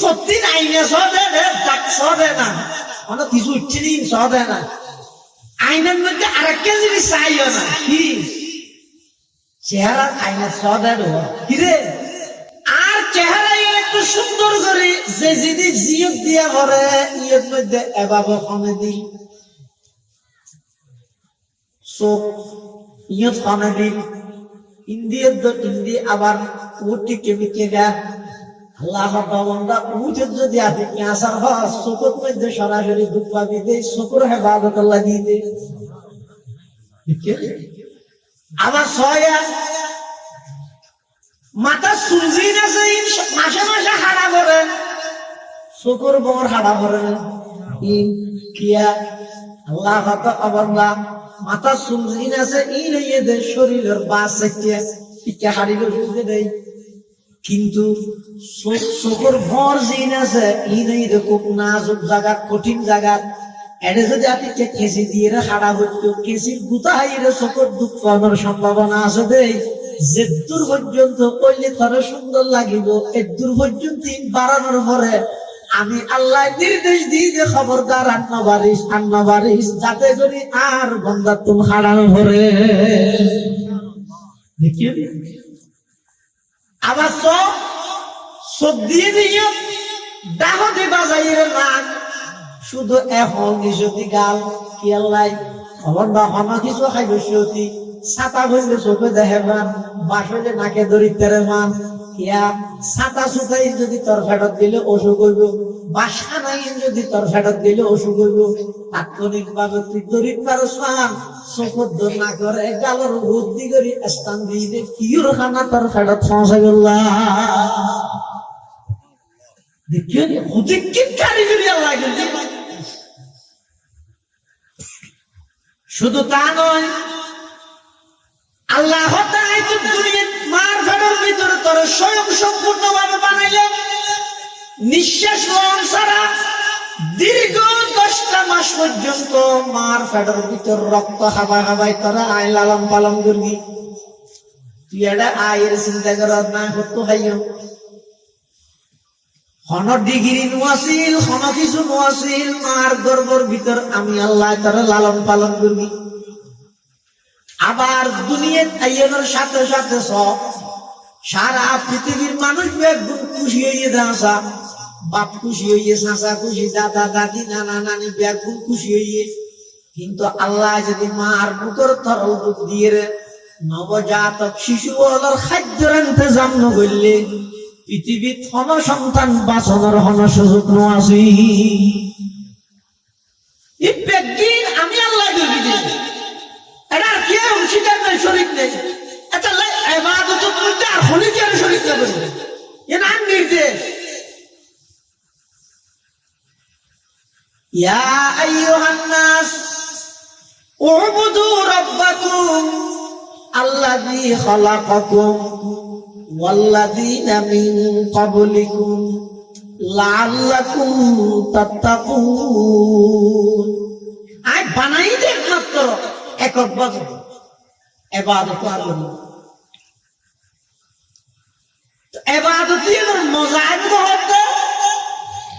সত্যি নাই না সদে ডাক সদে না অনেক কিছু উঠছে দিন সদে না আইনের মধ্যে আরেকটা জিনিস চাইও না কি চেহারা আইনা সদে কি রে আর চেহারা একটু সুন্দর করে যে জিনিস জিয়ত দিয়া করে ইয়ের মধ্যে এভাবে খানে দিই চোখ ইয়ত খানে দিই ইন্দিয়ার তো ইন্দি আবার উঠি কেমিকে গা আল্লাহ বান্দা উঠে যদি আপনি আসার হয় চোখের মধ্যে সরাসরি দুঃখ পাবি দে চোখের হেফাজত লাগিয়ে দে আবার ছয়া মাথা সুলঝি আছে মাসে মাসে হাড়া করেন চোখের বর হাড়া করেন কিয়া আল্লাহ আবার মাথা সুলঝি আছে ই নিয়ে দে শরীরের বাস একটা হাড়িল সুলঝে দেয় কিন্তু চোখের ভর জিন আছে ই নেই খুব নাজুক জায়গা কঠিন জায়গা এটা যদি আপনি কেসি দিয়ে হাড়া হইতো কেসির গুতা হাইরে চোখের দুঃখ পাওয়ার সম্ভাবনা আছে দেই যে দূর পর্যন্ত কইলে তার সুন্দর লাগিব এর দূর পর্যন্ত বাড়ানোর পরে আমি আল্লাহ নির্দেশ দিই যে খবরদার আন্না বারিস যাতে করি আর বন্দা তুমি হারানো ভরে দেখিও আবার চোখ দিয়ে দিয়ে ডাহতে বাজাইয়ের নাক শুধু এখন যদি গাল কি আল্লাহ খবর বা হনা কিছু খাইল সিয়তি ছাতা বসলে চোখে দেখে মান বাসলে নাকে দরিদ্রের মান ইয়া ছাতা সুতাই যদি তোর ফেরত দিলে অসুখ হইব বাসা নাই যদি তোর ফেরত দিলে অসুখ হইব তাৎক্ষণিক ভাবে তুই দরিদ্র মান চোখর দর না করে গালের বুদ্ধি করি স্থান দিয়ে কিউর খানা তোর ফেরত পৌঁছাই গেলাম দেখিও হুতে কি কারিগরি আল্লাহ শুধু তা নয় আল্লাহ মার ফেরার ভিতরে তোর স্বয়ং সম্পূর্ণ ভাবে বানাইলেন নিঃশ্বাস লন ছাড়া দীর্ঘ 10টা মাস পর্যন্ত মার ফেটার ভিতর রক্ত হাবাই হাবাই তোরা আয় লালন পালন করবি তুই এটা আয়ের চিন্তা কর না করতো ভাইও হন ডিগ্রি নোয়াছিল হন কিছু নোয়াছিল মার গর্ভর ভিতর আমি আল্লাহ তোরা লালন পালন করবি আবার দুনিয়ার আইনের সাথে সাথে সব সারা পৃথিবীর মানুষ একদম খুশি হইয়ে দাঁড়া বাপ খুশি হইয়ে চাচা খুশি দাদা দাদি নানা নানি একদম খুশি হইয়ে কিন্তু আল্লাহ যদি মার বুকের তরল দুধ দিয়ে নবজাতক শিশু হলার খাদ্যের ইন্তজাম নগরলে পৃথিবীর হন সন্তান বাঁচানোর হন সুযোগ নোয়াছি আমি আল্লাহ এটা কি অংশীদার নেই শরীর নেই আচ্ছা ইবাদত করতে আর হলি কি আর শরীর যাবে এ না নির্দেশ ইয়া আইয়ুহান নাস উবুদু রাব্বাকুম আল্লাযী খালাকাকুম ওয়াল্লাযীনা মিন ক্বাবলিকুম লাআল্লাকুম তাত্তাকুন আই বানাই দে মাত্র একক বাজে এবাদত করবি এবাদত এর মজা হতে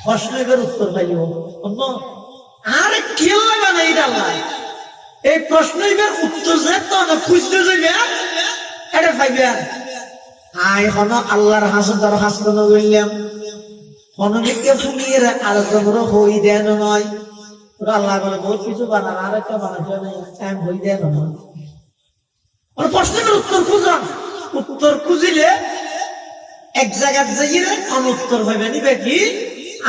প্রশ্নের উত্তর পাইও আর কি লাগে না এটা এই প্রশ্নের উত্তর যে তো খুঁজতে যাবে এটা পাইবে আয় হন আল্লাহর হাসদার হাসন বললাম হনকে ফুনিয়ে আলোচনার হই দেন নয় আল্লাহ বলে বহুত কিছু বানান আর একটা বানাতে নেই হই দেন নয় প্রশ্নের উত্তর খুঁজান উত্তর খুঁজিলে এক জায়গায় যাইয়ে অনুত্তর হইবে নিবে কি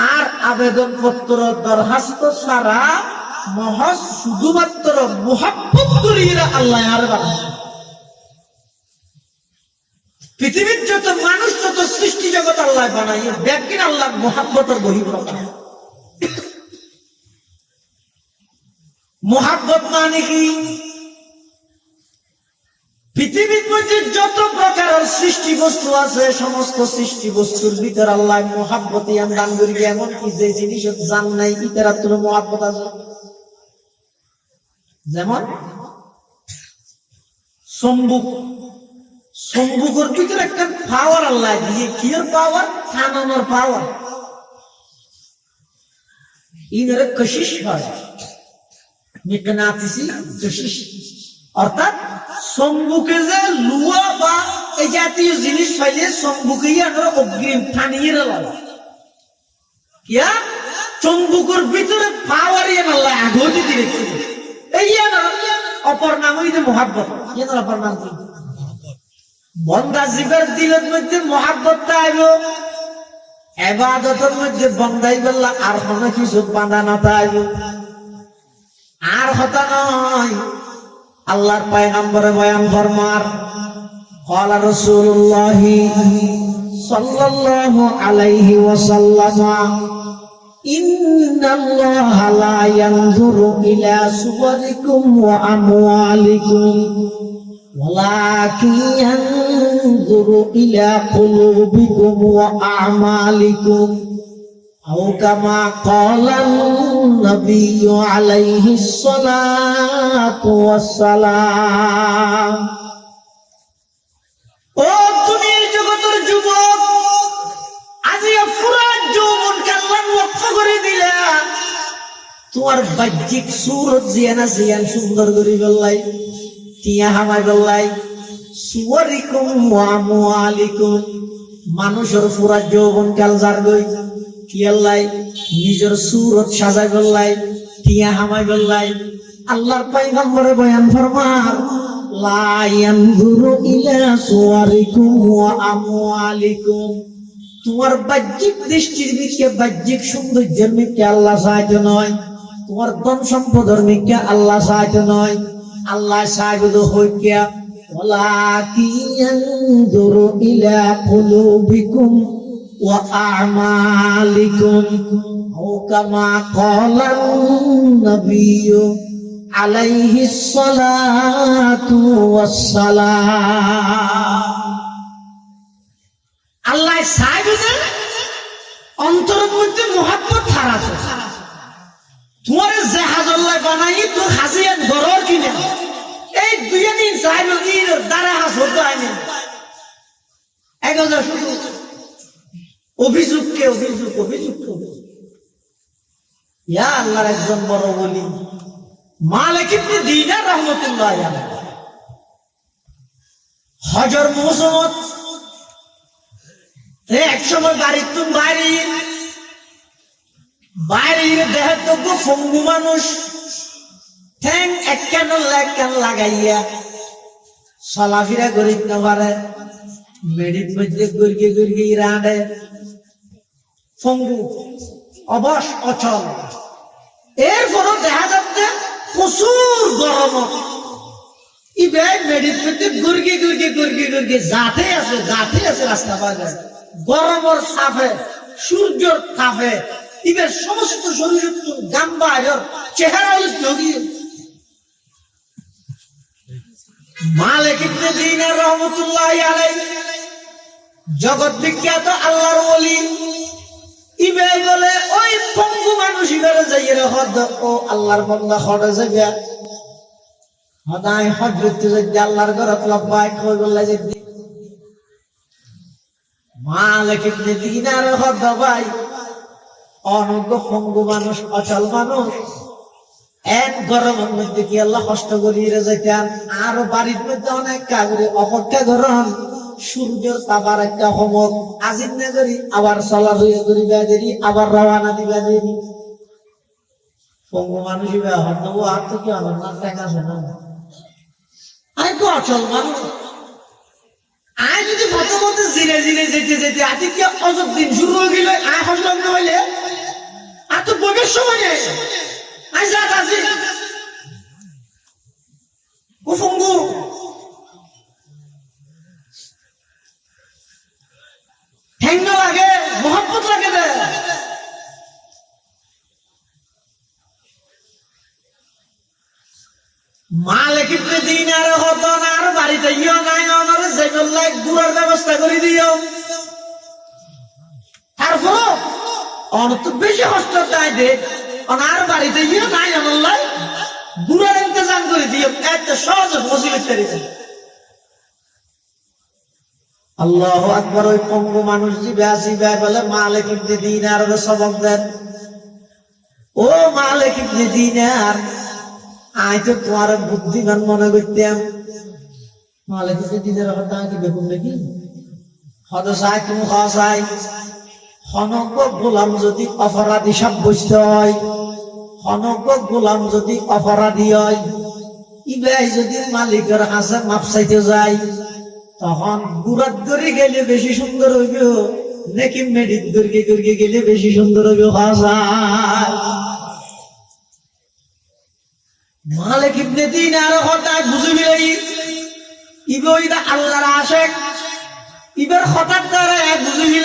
আর আবেদন পত্র দরখাস্ত ছাড়া মহজ শুধুমাত্র মুহাব্বত করিয়ে আল্লাহ আর বানায় পৃথিবীর যত মানুষ যত সৃষ্টি জগৎ আল্লাহ বানায় ব্যাকিন আল্লাহ মুহাব্বতের বহিঃপ্রকাশ মুহাব্বত মানে কি পৃথিবীর মধ্যে যত প্রকারের সৃষ্টি বস্তু আছে সমস্ত সৃষ্টি বস্তুর ভিতর আল্লাহ মুহাব্বতে দান করি এমন কি যে জিনিস জান নাই ইতারা তোর মুহাব্বত আছে যেমন সম্বুকের ভিতরে একটা পাওয়ার আল্লাহ দিয়ে কি পাওয়ার থানানোর পাওয়ার ইনারে কশিশ হয়, মিকনাতিসি কশিশ, অর্থাৎ সম্মুখে যে লুয়া বা এই জাতীয় জিনিস পাইলে সম্মুখে আমরা অগ্রিম টানিয়ে লাগে কিয়া চম্বুকের ভিতরে পাওয়ারিয়ে আল্লাহ আগতে দিয়েছে। এই অপর নাম হইতে মহাব্বত, অপর নাম কি বন্দা জীবের দিলের মধ্যে মহাব্বতটা আইব, ইবাদতের মধ্যে বন্দাই বললা আর কোনো কিছু বাঁধানো আইব, আর হতা নয়। আল্লাহর পয়গম্বরে বয়ান ফরমার ক্বালা রাসূলুল্লাহ সাল্লাল্লাহু আলাইহি ওয়াসাল্লাম ইন্নাল্লাহা লা ইয়ানজুরু ইলা সুওয়ারিকুম ওয়া আমওয়ালিকুম ওয়ালাকিন ইয়ানজুরু ইলা কুলুবিকুম ওয়া আ'মালিকুম আও কামা ক্বালান নাবিয়্যু আলাইহিস সালাতু ওয়াস সালাম। ও দুনিয়ার জগতের যুবক, আজিয়া ফুরাত যৌবনকে আল্লাহ লক্ষ্য করে দিলা, তোমার বাহ্যিক সুরত জিয়ানা জিয়ান সুন্দর করে বললাই, টিয়া হামাই বললাই, সুওয়ারিকুম ওয়া আমওয়ালিকুম, মানুষের ফুরাত যৌবন কাল যার গই কি আল্লাহ নিজের সুরত সাজাই বললাই, টিয়া হামাই বললাই। আল্লাহর পয়গম্বরে বয়ান ফরমার লা ইয়ানজুরু ইলা সুওয়ারিকুম ওয়া আমওয়ালিকুম, তোমার বাহ্যিক দৃষ্টির দিকে বাহ্যিক সৌন্দর্যের দিকে আল্লাহ সাহায্য নয়, তোমার ধন সম্পদের দিকে আল্লাহ সাহায্য নয়, আল্লাহ সাহায্য হইয়া ওয়ালাকিন ইয়ানজুরু ইলা কুলুবিকুম ওয়া আ'মালিকুম আও কামা ক্বালান নাবিয়্যু আলাইহিস সালাতু ওয়াস সালাম। আল্লাহ সাহেবের অন্তরের মধ্যে মহাব্বত হারাছে, তোমার জাহাজ আল্লাহ বানাই তোর হাজিয়ান গরর কিনে এই দুই দিন সাহেবের দ্বারা হাস হতো আইনি এক হাজার শুধু অভিযোগকে অভিযোগ অভিযুক্ত। ইয়া আল্লাহর একজন বড় বলি মালিক ইবনে দিনার রাহমাতুল্লাহ আলাইহি হজর মৌসুমত এক সময় বাড়ির তুম বাইরে দেহের তো ফঙ্গু মানুষ ঠ্যাং এক কেন লাগাইয়া চলাফেরা করি না পারে, মেডিট মধ্যে গুরগে গুরগে রাঁধে ফঙ্গু অবশ অচল। এরপরও দেখা যাচ্ছে প্রচুর গরম, ইবে মেডিট মধ্যে গুরগে গুরগে গুরগে গুরগে যাতে আছে রাস্তা পাবে গরমের তাপে সূর্যের তাপে ইবের সমস্ত শরীর গাম্বা চেহারা যোগী। মালিক ইবনে দিনার রাহমাতুল্লাহ আলাইহি জগৎ বিখ্যাত আল্লাহর ওলি, ইবে বলে ওই পঙ্গু মানুষ ইবেরে যাইয়ে হদ ও আল্লাহর বান্দা হদে যাইয়া হদাই হযরত যাই আল্লাহর ঘরত লব্বাইক কই বললা যে মালিক ইবনে দিনার হদ ভাই অনগ্য পঙ্গু মানুষ অচল মানুষ এক গরমের মধ্যে কি আল্লাহ কষ্ট করিয়ে যাইতেন, আর বাড়ির মধ্যে অনেক কাগরে অপেক্ষা গরম সূর্যের তাবার একটা হমক আজিব না করি আবার চলা হইয়া করি দেরি আবার রওনা দিবা দেরি। পঙ্গু মানুষ হরদব আর তো কি আমার না টাকা আছে না, আই তো অচল মানুষ আই যদি প্রথমত জিরে জিরে যেতে যেতে আজ কি অযথ দিন শুরু হয়ে গেল আয় হজলাম না হইলে আর তো বগের সময় নেই আই যা কাজে কুফঙ্গু ঠেঙ্গ লাগে মোহাম্মত লাগে দে মালিক ইবনে দিনার হতো না আর বাড়িতে ইও নাই আমার জাইবুল্লাহ গুড়ার ব্যবস্থা করে দিও। তারপর অনত বেশি কষ্ট দেয় দে আর বাড়িতে ইও নাই আমার গুড়ার ইন্তজাম করে দিও, এত সহজে ফজিলত করে দিও। আল্লাহু আকবার। ওই পঙ্গু মানুষ জিবে আসিবে বলে মালিক ইবনে দিনার সবক দেন, ও মালিক ইবনে দিনার, আই তো তোমার বুদ্ধিমান মনে করতাম। মালিক ইবনে দিনার কথা কি বেকুব নাকি? হদ চাই তুমি খাওয়া চাই, হনক গোলাম যদি অপরাধী সাব্যস্ত হয়, হনক গোলাম যদি অপরাধী হয়, ইবাই যদি মালিকের হাসে মাপ চাইতে যায়, তখন গুড়াত করে গেলে বেশি সুন্দর হইব নাকি মেডিট করে গেলে বেশি সুন্দর হইব? মালিক ইবনে দিনার কথা বুঝবি ইবইদা আল্লাহর আশেক, ইবার হঠাৎ দ্বারা বুঝবি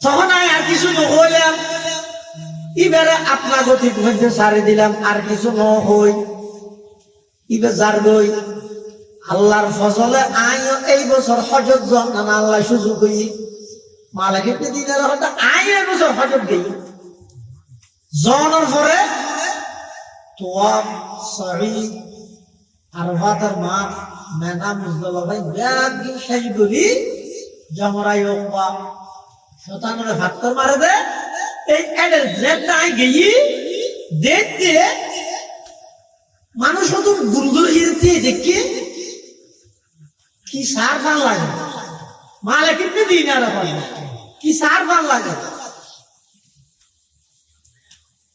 তখন আর কিছু নহইলাম, এবারে আপনার গতির মধ্যে ছাড়ে দিলাম, আর কিছু নহই। এবার যার গই আল্লাহর ফজলে আইও এই বছর হজত জন না আল্লাহ সুযোগ হই মালিক ইবনে দিনার কথা আই এই বছর হজত গই জনের পরে তোয়াব সহি আরফাতের মাঠ মেনা মুজদলা ভাই ব্যাগ শেষ করি জমরাই ওপা শতানরে ভাত্তর মারে দে এই এডের জেটটা আই গই দেখতে মানুষ তো গুলগুল হিরতে দেখি কি সার ভাল লাগে। মালিক ইবনে দিনার কি সার ভাল লাগে।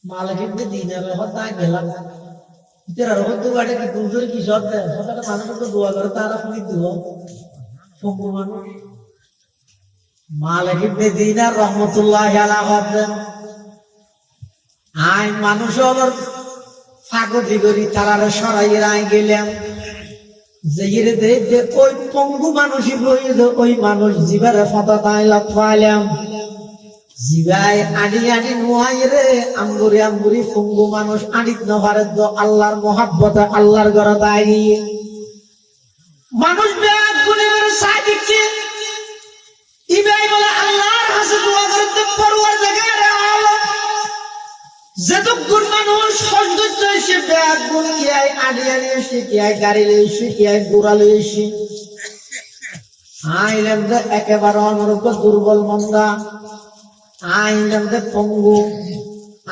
মালিক ইবনে দিনার কথা গেলাম তেরা রহত গাড়ি কি গুলগুল কি সব দেয় সবাই মানুষ তো দোয়া করে তারা ফুলি দিব ফঙ্গু মানুষ। মালিক ইবনে দিনার রহমতুল্লাহ আলাইহি আই মানুষ আবার ফাগতি করি তারারে সরাইয়ের আই গেলাম যে ওই পঙ্গু মানুষই বইল ওই মানুষ জিবারে ফতা তাই লাফাইলাম জিবাই আডি আডি নোয়াই রে আঙ্গুরি আঙ্গুরি পঙ্গু মানুষ আডিত নভারে তো আল্লাহর মহাব্বতে আল্লাহর ঘরে দাঁড়িয়ে মানুষ ব্যাগ গুনে মেরে সাই দিচ্ছে ইবাই বলে আল্লাহর কাছে দোয়া করতে পরওয়ার জায়গায় রে আল্লাহ যেতক্ষণ মানুষ সৌন্দর্য এসে ব্যাগ গুণ কি আয় আডি আডি এসে কি আয় গাড়ি লইছে কি আয় গোড়া লইছে আইলাম যে একেবারে অনুরূপ দুর্বল মন্দা আইলাম যে পঙ্গু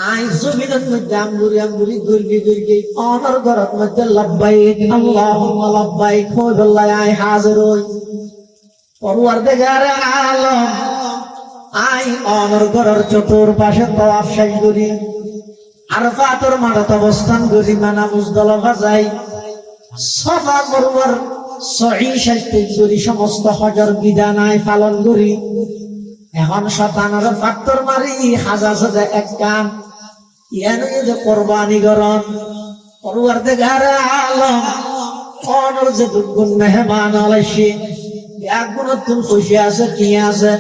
আই জমিনের মধ্যে আঙ্গুরি আঙ্গুরি গুরগি গুরগি অনর ঘরের মধ্যে লাব্বাইক আল্লাহুম্মা লাব্বাইক কই বললাই আই হাজির হই পরওয়ারদিগার আলম আই অনর ঘরের চতুর্পাশে তাওয়াফ শেষ করি আরফাতের মাঠে অবস্থান করি মানা মুজদলিফা যাই সাফা মারওয়ার সহি সাজতে করি সমস্ত হজর বিধান আই পালন করি এখন শতানের পাত্তর মারি হাজার হাজার এক কান ইয়ানো যে কোরবানি করন পরওয়ারদিগার আলম অনর যে দুগুণ মেহমান আলাইছে ব্যাগুন তুম খুশি আছে কি আছে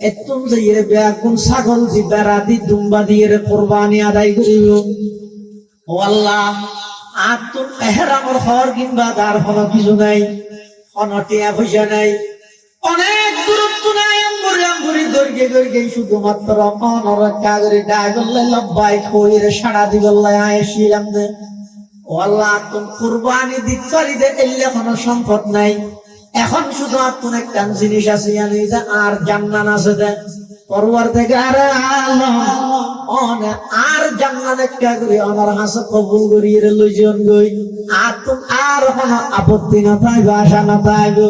এতুম যে এর ব্যাগুন ছাগল দি বেড়া দি দুম্বা দিয়ে কোরবানি আদায় করিব ও আল্লাহ আর তুম এহরামর হর কিংবা দার কোনো কিছু নাই কোনো টিয়া পয়সা নাই অনেক দূরত্ব নাই আম্বুরি আম্বুরি দর্গে দর্গে শুধুমাত্র অনর কাগরে ডাগল্লে লব্বাই কইরে সাড়া দিগল্লে আয়েছিলাম দে ও আল্লাহ তুম কুরবানি দিচ্ছারি দে এলে কোনো সম্পদ নাই এখন শুধু আপনার একটা জিনিস আছে আর জান্নাত আছে দে পরওয়ারদিগার আলম অনে আর জান্নাত একটা করে আমার হাসে কবুল করিয়ে লইজন গই আর তুম আর কোনো আপত্তি না থাকবে আশা না থাকবে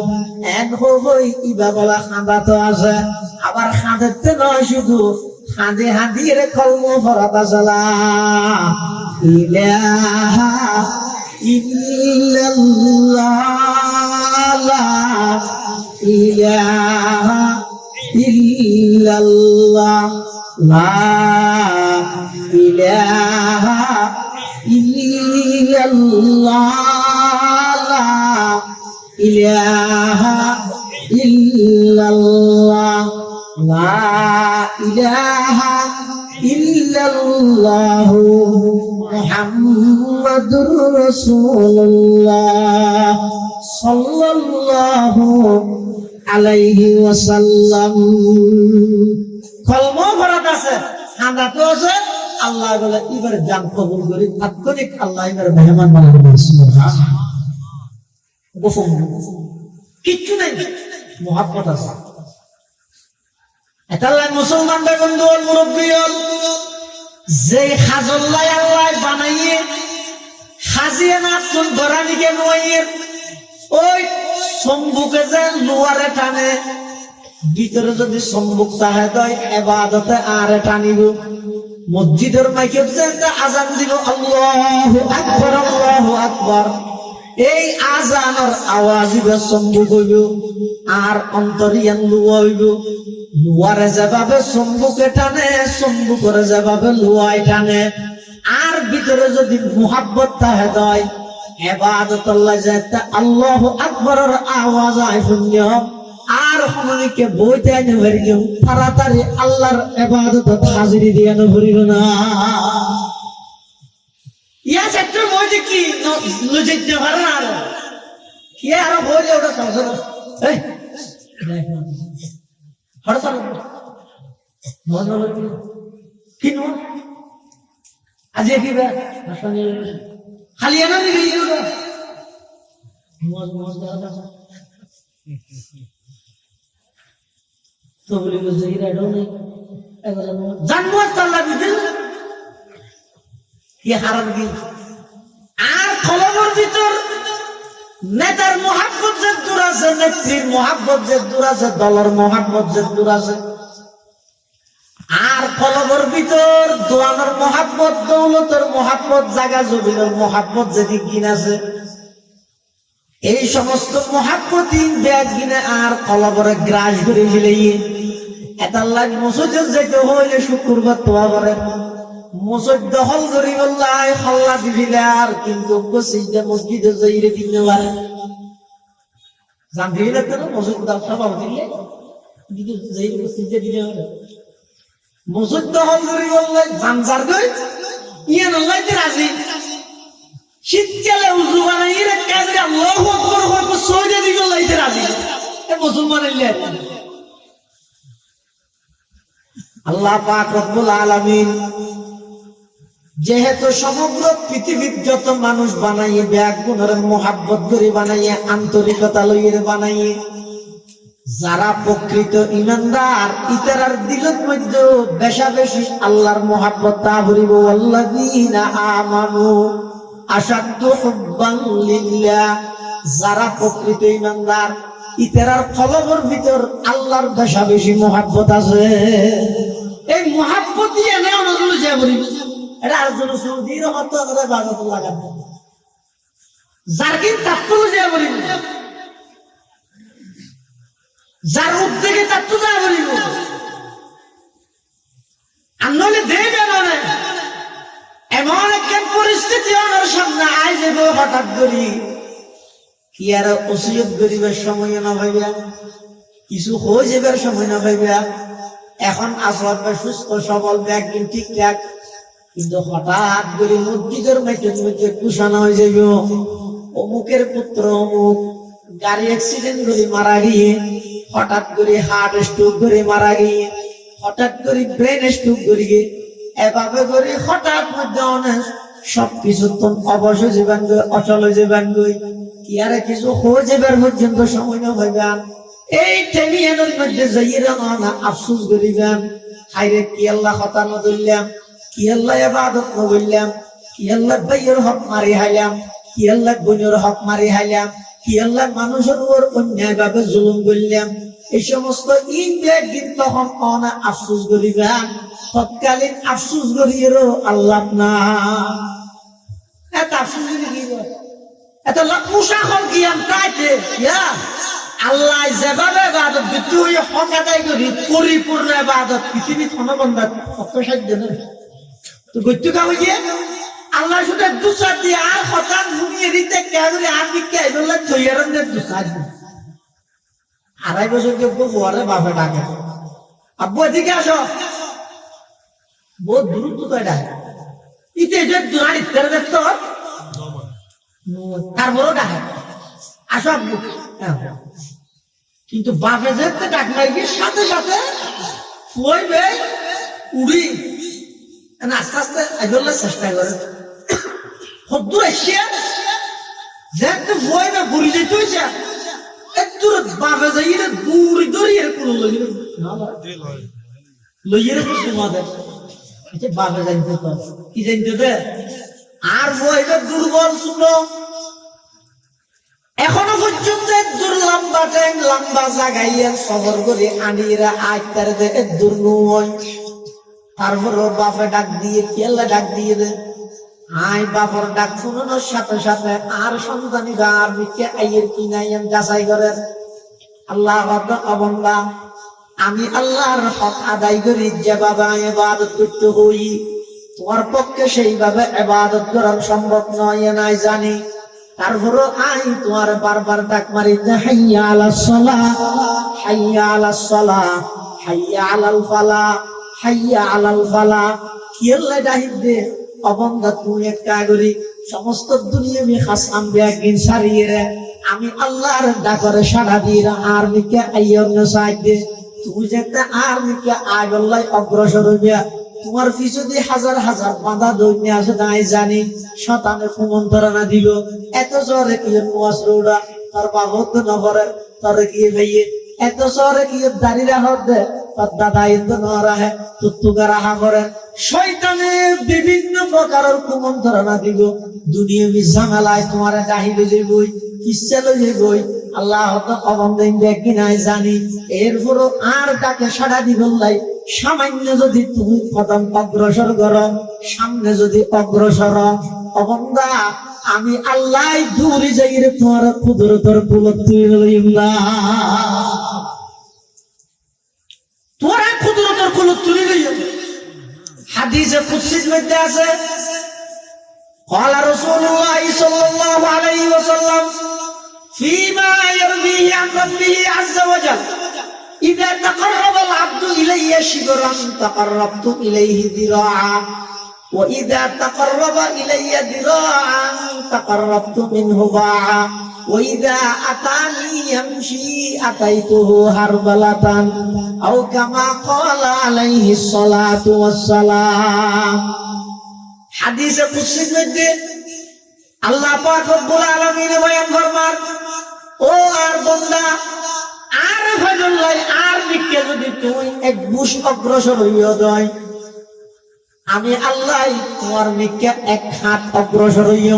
এন হই ইবা বলা খাঁদা তো আছে আবার খাঁদাতে নয় শুধু খাঁদে হাঁদিয়ে কলম ফরাত আছে লা ইলাহা ইল্লাল্লাহ লা ইলাহা ইল্লাল্লাহ লা ইলাহা ইল্লাল্লাহ লা ইলাহা ইল্লাল্লাহ লা ইলাহা ইল্লাল্লাহ মুহাম্মাদুর রাসূলুল্লাহ সাল্লাল্লাহু আলাইহি ওয়াসাল্লাম। কলমও ফরাত আছে সাদাতো আছে আল্লাহ বলে এবার জান কবুল করি তাৎক্ষণিক আল্লাহ এবার মেহমান বানাবেন সুবহানাল্লাহ কিচ্ছু নাই মহব্বত আছে এটা মুসলমানদের বন্ধু মুরব্বী যে খাজল্লাই আল্লাহ বানাইয়ে সাজিয়ে না কোন গরানিকে নইয়ে ওই সম্বুকে যে লোয়ারে টানে ভিতরে যদি সম্বুক চাহে দেয় এবাদতে আরে টানিব মসজিদের মাইকে যে একটা আজান দিব আল্লাহু আকবার আল্লাহু আকবার এই আজানের আওয়াজ হবে সম্বুক হইব আর অন্তরিয়ান লুয়া হইব লুয়ারে যেভাবে সম্বুকে টানে সম্বুকের যেভাবে লুয়ায় টানে আর ভিতরে যদি মুহাব্বত তাহে দেয় এবাদত আল্লাহ যেতে আল্লাহু আকবারের আওয়াজ আয় শূন্য আর হননিকে বইতে আনে ভরিব তাড়াতাড়ি আল্লাহর ইবাদত হাজিরি দিয়ে না ভরিব না ইয়া সেক্টর বইতে কি লজিতে পারে না আর কি আর বইলে ওটা সংসার এই হরসাল মজা লাগে কি নো আজ কি বে খালি এনে দিবি ওটা মজ মজ দাদা তো বলি যে ইরা ডনে এবারে জন্ম তাল্লা দিল কি হারাম কি আর কলমের ভিতর নেতার মোহাব্বত যে দূর আছে নেত্রীর মোহাব্বত যে দূর আছে দলের মোহাব্বত যে দূর আছে আর কলমের ভিতর দোয়ানোর মোহাব্বত দৌলতের মোহাব্বত জাগা জমিনের মোহাব্বত যেদিক কিন আছে এই সমস্ত মোহাব্বতই ব্যাগ কিনে আর কলবরে গ্রাস করে ফেলে এটাল্লাহ মসজিদে যেতে হইলে শুক্রবার তোয়া করে মসজিদ দখল করি বললাই হল্লা দিবিলে আর কিন্তু মসজিদে যাইরে দিতে পারে জানতে গেলে তো মসজিদ সভা দিলে কিন্তু যাই মসজিদে দিলে পারে মসজিদ দখল করি বললাই জানজার গই ইয়ে নল্লাইতে রাজি শীতকালে উজু বানাই রে কাজে আল্লাহু আকবার হইব সৌদে দিকে লাইতে রাজি এ মুসলমানের লে আল্লাহ পাক রব্বুল আলামিন যেহেতু সমগ্র পৃথিবীর যত মানুষ বানাইয়ে ব্যাগুণের মোহাব্বত করে বানাইয়ে আন্তরিকতা লইয়ে বানাইয়ে যারা প্রকৃত ইমানদার ইতারার দিলের মধ্যে বেশা বেশি আল্লাহর মোহাব্বত তা ভরিব আল্লাযীনা আমানু আশাদ্দু হুব্বান লিল্লাহ যারা প্রকৃত ইমানদার ইতারার কলবের ভিতর আল্লাহর বেশা বেশি মোহাব্বত আছে এই মোহাব্বতই এনে অনুযায়ী যে ভরিব এটা আর জন্য সৌদির হতো করে বাগাত লাগাবে যার কিন তাত্তুল যে ভরিব যার উদ্যোগে তাত্তু যা ভরিব আর নইলে দেবে না এমন একটা পরিস্থিতি আমার সামনে আই যাব হঠাৎ করি কি আর ওসিয়ত গরিবের সময় না ভাইবা কিছু হয়ে যাবার সময় না ভাইবা এখন আসর বা সুস্থ সবল একদিন ঠিকঠাক কিন্তু হঠাৎ করে মসজিদের মাইকের মধ্যে কুশানা হয়ে যাইব অমুকের পুত্র অমুক গাড়ি অ্যাক্সিডেন্ট করে মারা গিয়ে হঠাৎ করে হার্ট স্ট্রোক করে মারা গিয়ে হঠাৎ করে ব্রেন স্ট্রোক করে গিয়ে এভাবে করে হঠাৎ মধ্যে অনেক সবকিছু তো অবশ্য জীবন অচল জীবন গই কি আর কিছু হয়ে যাবার পর্যন্ত সময় না ভাইবেন এই টেলিয়ানের মধ্যে যাইরা না আফসোস করিবেন হাইরে কি আল্লাহ কথা না ধরলাম কি আল্লাহ ইবাদত না করলাম কি আল্লাহ ভাইয়ের হক মারি হাইলাম কি আল্লাহ বোনের হক মারি হাইলাম কি আল্লাহ মানুষের উপর অন্যায় ভাবে জুলুম করলাম এই সমস্ত একদিন তখন অনা আফসোস করিবেন তৎকালীন আফসোস করিয়েরও আল্লাহ না এত আফসোস করি এত মুসাফল জ্ঞান তাইতে আল্লাহ যেভাবে ইবাদত তুই হক আদায় করি পরিপূর্ণ ইবাদত পৃথিবী ধনবন্ধা কত সাধ্য নেই তো গত্যু কাম গিয়ে আল্লাহ শুধু দুসা দিয়ে আর হঠাৎ ঘুমিয়ে দিতে কেবল আমি কে বললাম তৈয়ারদের দুসা আড়াই বছর কেউ বউয়ারে বাপে ডাকে আব্বু এদিকে আসো বহুত দ্রুত তাই ডাকে ইতে যে দুয়ার ইত্যাদি দেখতো তারপরও ডাকে আসো আব্বু কিন্তু বাপে যেতে ডাক লাগবে সাথে সাথে ফুয়াইবে উড়ি আস্তে আস্তে এগোলে চেষ্টা করে সদ্দুর এসে যেতে ফুয়াইবে ঘুরি যেতে হয়েছে একটু বাপে যাই বুড়ি দড়িয়ে কোনো লইয়ে লইয়ে বসে মাদের আচ্ছা বাবা জানতে তো কি জানতে দে আর বইটা দুর্বল শুনো এখনো পর্যন্ত দূর লম্বা টাইম লম্বা জাগাইয়া সবর করে আনিরা আজ তার দূর নয় তারপর ওর বাপে ডাক দিয়ে কেল্লা ডাক দিয়ে দে আয় বাপর ডাক শুনানোর সাথে সাথে আর সন্তানিরা আর মিকে আইয়ের কি নাই যাচাই করেন আল্লাহ অবন্দা আমি আল্লাহর হক আদায় করি যেভাবে ইবাদত করতে হই তোমার পক্ষে সেইভাবে ইবাদত করা সম্ভব নয় নাই জানি তারপরও আই তোমার বারবার ডাক মারি যে হাইয়া আলাস সালাহ হাইয়া আলাস সালাহ হাইয়া আলাল ফালাহ হাইয়া আলাল ফালাহ কিল্লা ডাহিদ দে অবন্দা তুই এক কাগরি সমস্ত দুনিয়া মি খাস আম্বিয়া গিন সারিয়ে রে আমি আল্লাহর ডাকরে সাড়া দিয়ে আর মিকে আইয়র না সাইদে তুই যেতে আর মিকে আগল্লাই অগ্রসর হইয়া তোমার পিছনে হাজার হাজার বাঁধা দৈন্য আছে তাই জানি শতানে কুমন্ত্রণা দিল এত শহরে কি মুয়াসরুডা তার বাবত নগরে তোর কি ভাইয়ে এত শহরে কি দাঁড়িয়ে রাখর দে তোর দাদা ইন্দু ন রাহে তুত্তুকা রাহা করে শয়তানে বিভিন্ন প্রকারের কুমন্ত্রণা দিব দুনিয়া বি ঝামেলায় তোমার ডাহিলে যাবই কিসা লই যাবই আল্লাহ তো অবন্দিন দেখি নাই জানি এরপরও আর তাকে সাড়া দিবলাই সামান্য যদি তুমি কদম অগ্রসর করো সামনে যদি অগ্রসর অবন্দা আমি আল্লাহ দূরে যাই রে তোমার কুদরতর কুলত তুই লইলা তোরা কুদরতর কুলত তুই লইলা হাদিসে কুদসির মধ্যে আছে قال رسول الله صلى الله عليه وسلم فيما يرويه عن ربه عز وجل إذا تقرب العبد إلي شبرا تقربت إليه ذراعا وإذا تقرب إلي ذراعا تقربت منه باعا وإذا أتاني يمشي أتيته هربلة أو كما قال عليه الصلاة والسلام حديث قدسي মধ্যে আল্লাহ পাক রব্বুল আলামিন বয়ান ফরমান ও আর বান্দা আর ফাজলাই আর দিকে যদি তুই এক বুশ অগ্রসর হইয়া যায় আমি আল্লাহ তোমার দিকে এক হাত অগ্রসর হইয়া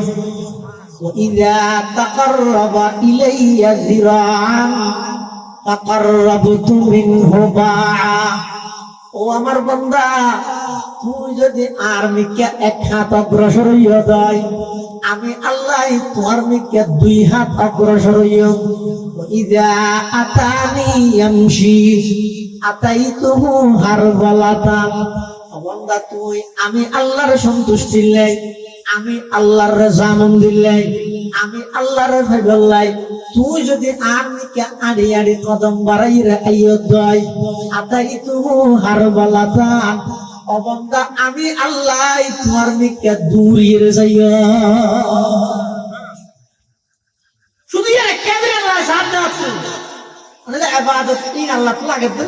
ইযা তাকাররাবা ইলাইয়া যিরাআন তাকাররাবতু মিনহু বা'a ও আমার বান্দা তুই যদি আর মিকে এক হাত অগ্রসর হইয়া যায় আমি আল্লাহ তোমার মিকে দুই হাত অগ্রসর হইয়া ইযা আতানি ইয়ামশি আতাইতুহু হারবালাতান বান্দা তুই আমি আল্লাহর সন্তুষ্টি লাই আমি আল্লাহর রেজামন্দি লাই আমি আল্লাহর ভাইবাল্লাই তুই যদি আর মিকে আড়ি আড়ি কদম বাড়াই রে আইয়ত যায় আতাইতুহু হারবালাতান অবন্দা আমি আল্লাহ তোমার মিকে দূরিয়ে যাইয়া শুধু কেমন আল্লাহ সাথ আছে মানে ইবাদত তিন আল্লাহ তো লাগে তো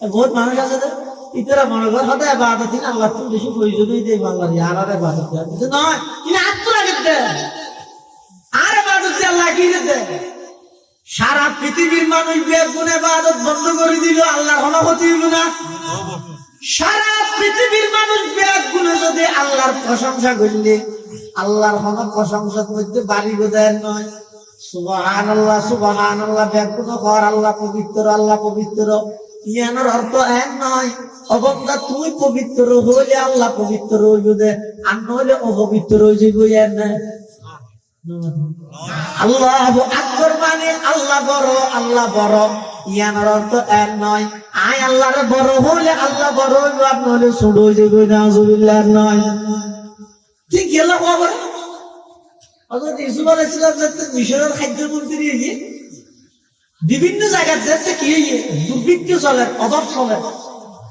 বহুত মানুষ আছে তো ইতরা মনে করে হতে ইবাদত তিন আল্লাহ তো বেশি প্রয়োজনই দেই আল্লাহ আর আর ইবাদত কিন্তু নয় তিনি আত্ম লাগে আর ইবাদত আল্লাহ কি দে সারা পৃথিবীর মানুষ বেগুন ইবাদত বন্ধ করে দিল আল্লাহর কোনো ক্ষতি হইল না সারা পৃথিবীর মানুষ বেগুনে যদি আল্লাহর প্রশংসা করলে আল্লাহর কোনো প্রশংসার মধ্যে বাড়ি বোধের নয় সুবহানাল্লাহ সুবহানাল্লাহ বেগুন কর আল্লাহ পবিত্র ইয়ানোর অর্থ এক নয় অবন্দা তুই পবিত্র হইলে আল্লাহ পবিত্র হইবে দে আর নইলে অপবিত্র হয়ে যাবে এর না আল্লাহু আকবার মানে আল্লাহ বড় ইয়ানোর অর্থ এক নয় আয় আল্লাহর বড় হইলে আল্লাহ বড় হইবে আর নইলে ছোট হয়ে যাবে নাউজুবিল্লাহ নয় ঠিক গেল খবর হযরত ইউসুফ আলাইহিস সালাম যাতে মিশরের খাদ্য মন্ত্রী হইয়ে বিভিন্ন জায়গায় যাতে কি হইয়ে দুর্ভিক্ষ চলে অভাব চলে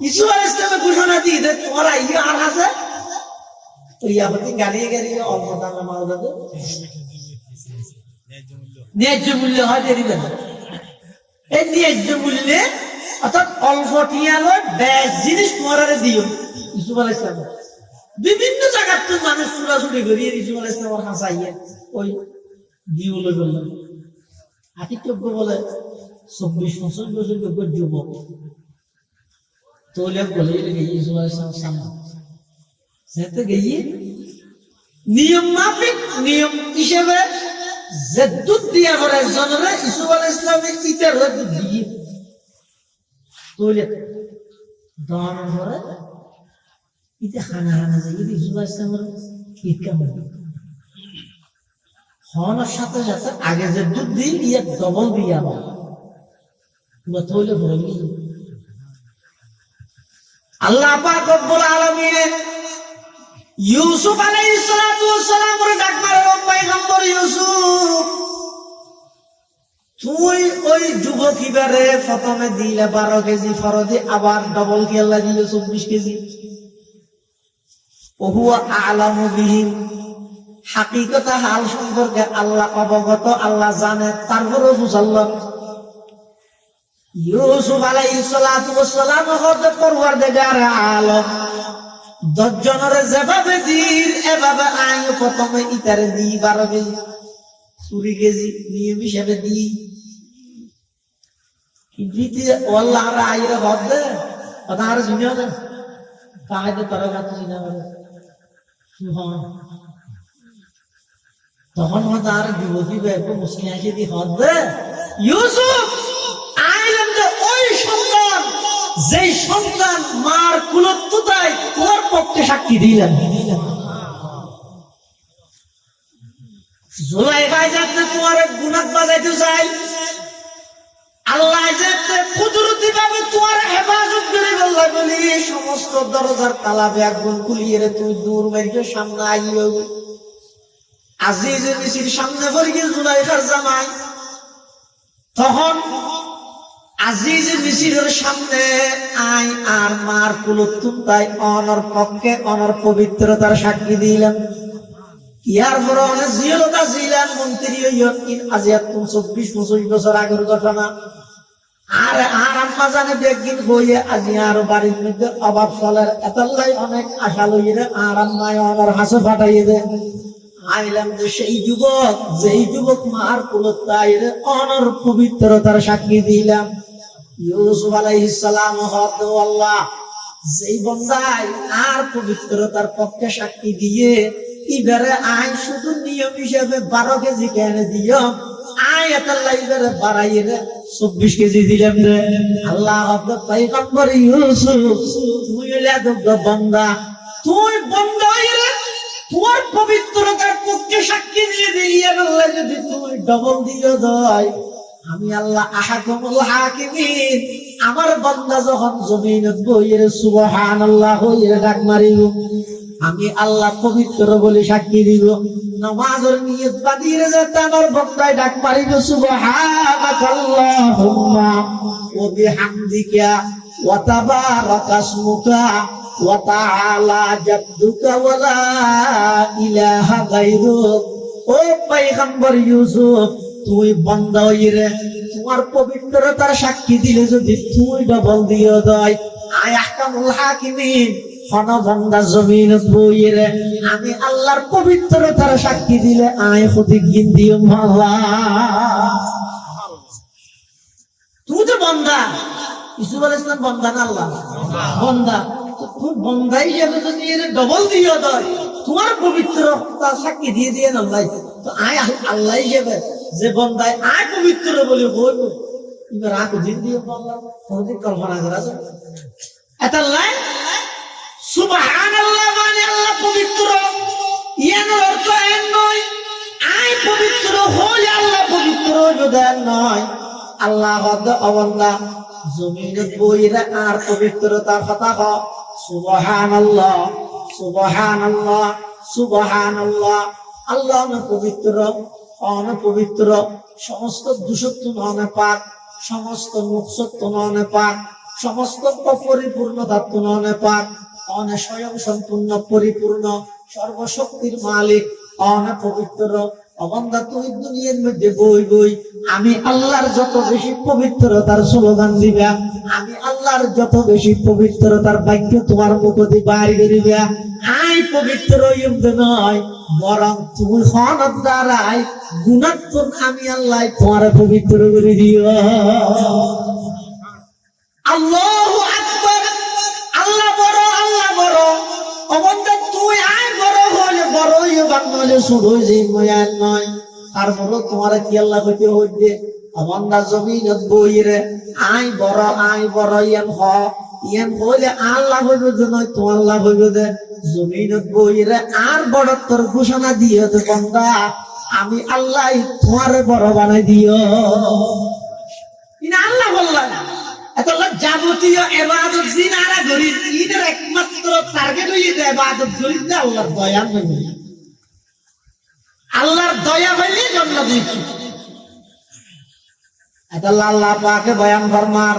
ইউসুফ আলাইহিস সালাম ঘোষণা দিয়ে যে তোমরা ইয়া আর আছে তো ইয়াবতি গাড়িয়ে অল্প দামে মাল দেবে ন্যায্য মূল্য হয় দেরিবে এই ন্যায্য মূল্যে অর্থাৎ অল্প টিয়ালো বেশ জিনিস তোমারে দিও ইউসুফ আলাইহিস সালাম বিভিন্ন জায়গার তো মানুষ চুরাচুরি করিয়ে ইউসুফ আলাইহিস সালাম হাসাইয়ে ওই দিও লই বলল আতিক্যজ্ঞ বলে 24 বছর যুবক তোলে বলে ইউসুফ আলাইহিস সালাম যেতে গিয়ে নিয়ম মাফিক নিয়ম হিসেবে যে দুধ দিয়া করে জনরে ইসুফ আলাইহিস সালামের ইটার দুধ দিয়ে তোলে দানের পরে ইতে খানা খানা যায় ইতে ইসুফ আলাইহিস সালামের ঈদ কেমন হওয়ার সাথে সাথে আগে যে দুধ দিই ইয়ে ডবল দিয়া তোলে ভরে গিয়ে আল্লাহ পাক রব্বুল আলামিন ইউসুফ আলাইহিস সালাতু ওয়াস সালামের ডাক মারে ও পয়গম্বর ইউসুফ তুই ওই যুবক ইবারে প্রথমে দিলে 12 কেজি ফরদে আবার ডবল কি আল্লাহ দিল 24 কেজি ও হুয়া আ'লামু বিহিম হাকিকত হাল সম্পর্কে আল্লাহ অবগত আল্লাহ জানে তারপরে বুঝাল্লাহ ইউসুফ আলাইহিস সালাতু ওয়াস সালাম হতে পরওয়ারদিগার আলম 10 জনের যেভাবে দিন এভাবে আইন প্রথমে ইতারে দি 12 কেজি 20 কেজি নিয়ম হিসেবে দি কিন্তু আল্লাহ আইরে হদে কথা আর শুনিও না কায়দে তারা কথা শুনা করে তখন তার যুবতী ব্যাপক মুসলিম আসে দি হদে ইউসুফ আইলেন যে ওই সন্তান যেই সন্তান মার কুলত্বতায় তোমার পক্ষে সাক্ষী দিলেন জুলাইখায় যাতে তোমার গুনাহ বাজাইতে চাই আল্লাহ যাতে কুদরতি ভাবে তোমার হেফাজত করে আল্লাহ বলি সমস্ত দরজার তালা ব্যাগুন খুলিয়ে রে তুই দূর বাইরে সামনে আইও আজিজের মিছির সামনে পড়ে গিয়ে জুলাইখার জামাই তখন আজিজ মিছিরের সামনে আই আর মার কুলতুম তাই অনর পক্ষে অনর পবিত্রতার সাক্ষী দিলেন ইয়ার পরে অনেক জিয়লতা ছিলেন মন্ত্রী আজিয়াত 24-25 বছর আগের ঘটনা আর আম্মা জানে বেগিন হয়ে আজি আর বাড়ির মধ্যে অভাব চলার এতলাই অনেক আশা লইরে আর আম্মায় অনর হাসে ফাটাইয়ে দেন আইলাম যে সেই যুবক যেই যুবক মার কুলতাইরে অনর পবিত্রতার সাক্ষী দিলাম ইউসুফ আলাইহিস সালাম হতে আল্লাহ যেই বন্দায় আর পবিত্রতার পক্ষে সাক্ষী দিয়ে ইবারে আই শুধু নিয়ম হিসেবে 12 কেজি কেন দিও আই আল্লাহ ইবারে বাড়াইয়ে 24 কেজি দিলাম রে আল্লাহ হতে পয়গম্বর ইউসুফ তুই এত বন্দা তুই বন্দা রে তোর পবিত্রতার পক্ষে সাক্ষী দিয়ে দিয়ে আল্লাহ যদি তুই ডবল দিও দয় আমি আল্লাহ আহাকুমুল হাকিমিন আমার বান্দা যখন জমিনত বইরে সুবহানাল্লাহ হইরে ডাক মারিব আমি আল্লাহ পবিত্র বলে সাক্ষী দিব নামাজের নিয়ত বাঁধিয়ে যেতে আমার বান্দায় ডাক মারিব সুবহানাকাল্লাহুম্মা ওয়া বিহামদিকা ওয়া তাবারাকা ইসমুকা ওয়া তাআলা জাদ্দুকা ওয়া লা ইলাহা গায়রুক ও পয়গম্বর ইউসুফ তুই বন্দা হইরে তোমার পবিত্রতার সাক্ষী দিলে যদি তুই ডবল দিও দয় আয় আহকামুল হাকিমিন কোন বন্দা জমিনত বইরে আমি আল্লাহর পবিত্রতার সাক্ষী দিলে আয় খুদি গিন দিও আল্লাহ তুই তো বন্দা ইউসুফ আলাইহিস সালাম বন্দা না আল্লাহ বন্দা তুই বন্দা হিসেবে যদি এর ডবল দিও দয় তোমার পবিত্রতার সাক্ষী দিয়ে দিয়ে না ভাই তো আয় আল্লাহ হিসেবে যে বন্দায় আয় পবিত্র বলে বলব এবার আঁকো দিন দিয়ে বললাম কোনদিন কল্পনা করা যায় এত লাইন সুবহানাল্লাহ মানে আল্লাহ পবিত্র ইয়ার অর্থ এন নয় আয় পবিত্র হলে আল্লাহ পবিত্র যদি নয় আল্লাহ হদ অবন্দা জমিনত বইরা আর পবিত্রতার কথা হ সুবহানাল্লাহ সুবহানাল্লাহ সুবহানাল্লাহ আল্লাহ পবিত্র অনপবিত্র সমস্ত দূষত্ব ননে পাক সমস্ত মুখসত্ব ননে পাক সমস্ত অপরিপূর্ণতাত্ব ননে পাক অনে স্বয়ং সম্পূর্ণ পরিপূর্ণ সর্বশক্তির মালিক অনপবিত্র অবন্দা তুই দুনিয়ার মধ্যে বই বই আমি আল্লাহর যত বেশি পবিত্রতার স্লোগান দিবা আমি আল্লাহর যত বেশি পবিত্রতার বাক্য তোমার মুখ দিয়ে বাইর করিবা আই পবিত্র নয় বরং তুমি হনত দ্বারাই গুণাত্মক আমি আল্লাহ তোমার পবিত্র করে দিও আল্লাহু আকবার আল্লাহ বড় অবন্দা তুই বান নইলে শুরু যে ময়ান নয় তারপরও তোমার কি আল্লাহ কইতে হইছে আমার না জমিনত বইরে আই বড় ইয়ান বলে আল্লাহ হইবে যে নয় তোমার লাভ হইবে যে জমিনত বইরে আর বড় তোর ঘোষণা দিও যে বান্দা আমি আল্লাহ তোমার বড় বানাই দিও আল্লাহ বললাম এত যাবতীয় এবাদত জিনারা করি ঈদের একমাত্র টার্গেট হইয়ে যায় এবাদত করি যে আল্লাহর দয়া হইবে আল্লাহর দয়া হইলে জন্য দিচ্ছি এটা আল্লাহ পাকে বয়ান ফরমার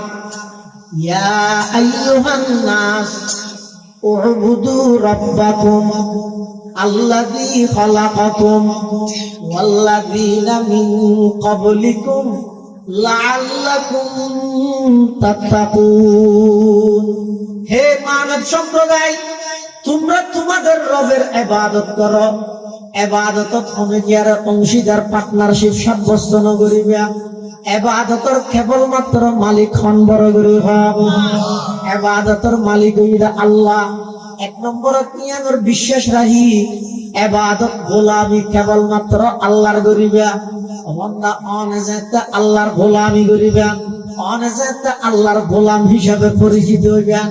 ইয়া আইয়ুহান নাস উবুদু রাব্বাকুম আল্লাযী খালাকাকুম ওয়াল্লাযীনা মিন ক্বাবলিকুম লাআল্লাকুম তাত্তাকুন। হে মানব সম্প্রদায় তোমরা তোমাদের রবের ইবাদত করো এবাদত হবে যার অংশীদার পার্টনারশিপ সাব্যস্ত নগরিবা এবাদতর কেবলমাত্র মালিক খন বড় করে হব এবাদতর মালিক হইরা আল্লাহ এক নম্বর কিয়ানোর বিশ্বাস রাহি এবাদত গোলামি কেবলমাত্র আল্লাহর করিবা অমন্না অনেজাতে আল্লাহর গোলামি করিবা অনেজাতে আল্লাহর গোলাম হিসাবে পরিচিত হইবা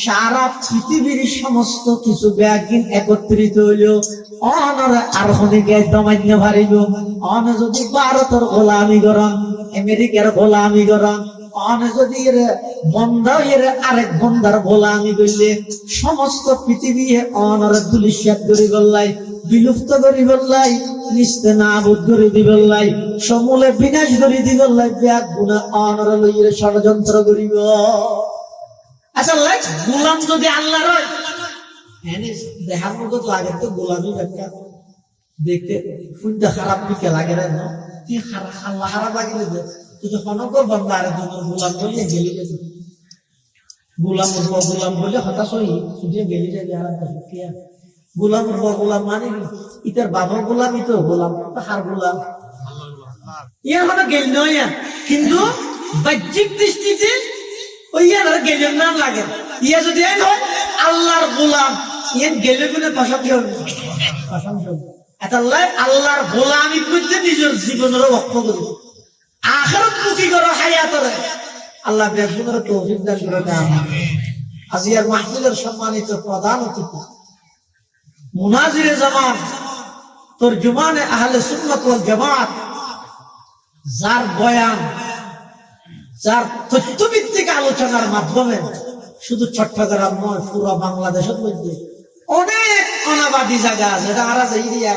সারা পৃথিবীর সমস্ত কিছু ব্যাগিন একত্রিত হইল অনরে আর হনিকে দমান্য ভারিব অন যদি ভারতের গোলামি করন আমেরিকার গোলামি করন অন যদি বন্ধা এর আরেক বন্ধার গোলামি করলে সমস্ত পৃথিবী অনরে দুলিশাত করি বললাই বিলুপ্ত করি বললাই নিস্তে নাবুদ করে দিবল্লাই সমূলে বিনাশ করে দিবল্লাই ব্যাগ গুণা অনরে লইয়ে ষড়যন্ত্র করিব। আচ্ছা গোলাম যদি আল্লাহর হয় দেখার মতো লাগে তো গোলামি ব্যাখ্যা দেখতে ফুলটা খারাপ দিকে লাগে না তুই আল্লাহ খারাপ লাগিলে যে তুই হনকর বন্ধা আরে তোমার গোলাম বলিয়ে গেলি গেছে গোলাম গোলাম বলে হতাশ হই শুধু গেলি যাবে আর গোলাম গোলাম মানে ইতার বাবা গোলাম ইতো গোলাম হার গোলাম ইয়ার হলো গেল নয় কিন্তু বাহ্যিক দৃষ্টিতে ওই ইয়ার গেলের নাম লাগে ইয়া যদি হয় আল্লাহর গোলাম ইয়ার গেলে কোনো প্রশংসা হবে আল্লাহর গোলামি করতে নিজের জীবনের রক্ষা করবে আখিরাত মুখী করো হায়াতরে আল্লাহ বেগুনের তৌফিক দান করে দেন। আজিয়ার মাহফিলের সম্মানিত প্রধান অতিথি মুনাজিরে জামান তরজুমানে আহলে সুন্নাত ওয়াল জামাত যার বয়ান যার তথ্যভিত্তিক আলোচনার মাধ্যমে শুধু চট্টগ্রাম নয় পুরো বাংলাদেশের মধ্যে অনেক অনাবাদী জায়গা আছে যারা যাইয়া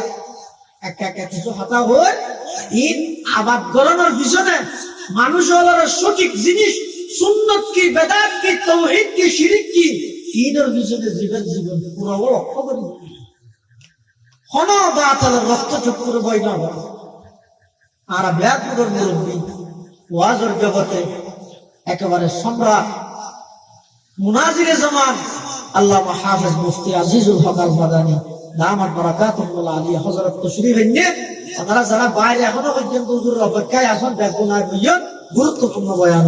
একা কিছু হতা হয় ঈদ আবাদ করানোর পিছনে মানুষ হলার সঠিক জিনিস সুন্নত কি বেদাত কি তাওহীদ কি শিরক কি ঈদের পিছনে জীবন পুরো লক্ষ্য করি হন বাতাল রক্ত চক্র বই না আর ব্যাকুরের মুরব্বী ওয়াজের জগতে একেবারে সম্রাট মুনাজিরে জামান আল্লামা হাফেজ মুফতি আজিজুল হক আল মাদানী দামাত বারাকাতুহুল আলিয়া হযরত তাশরীফ এনে আপনারা যারা বাইরে এখনো পর্যন্ত হুজুরের অপেক্ষায় আছেন দেখুন আর গুরুত্বপূর্ণ বয়ান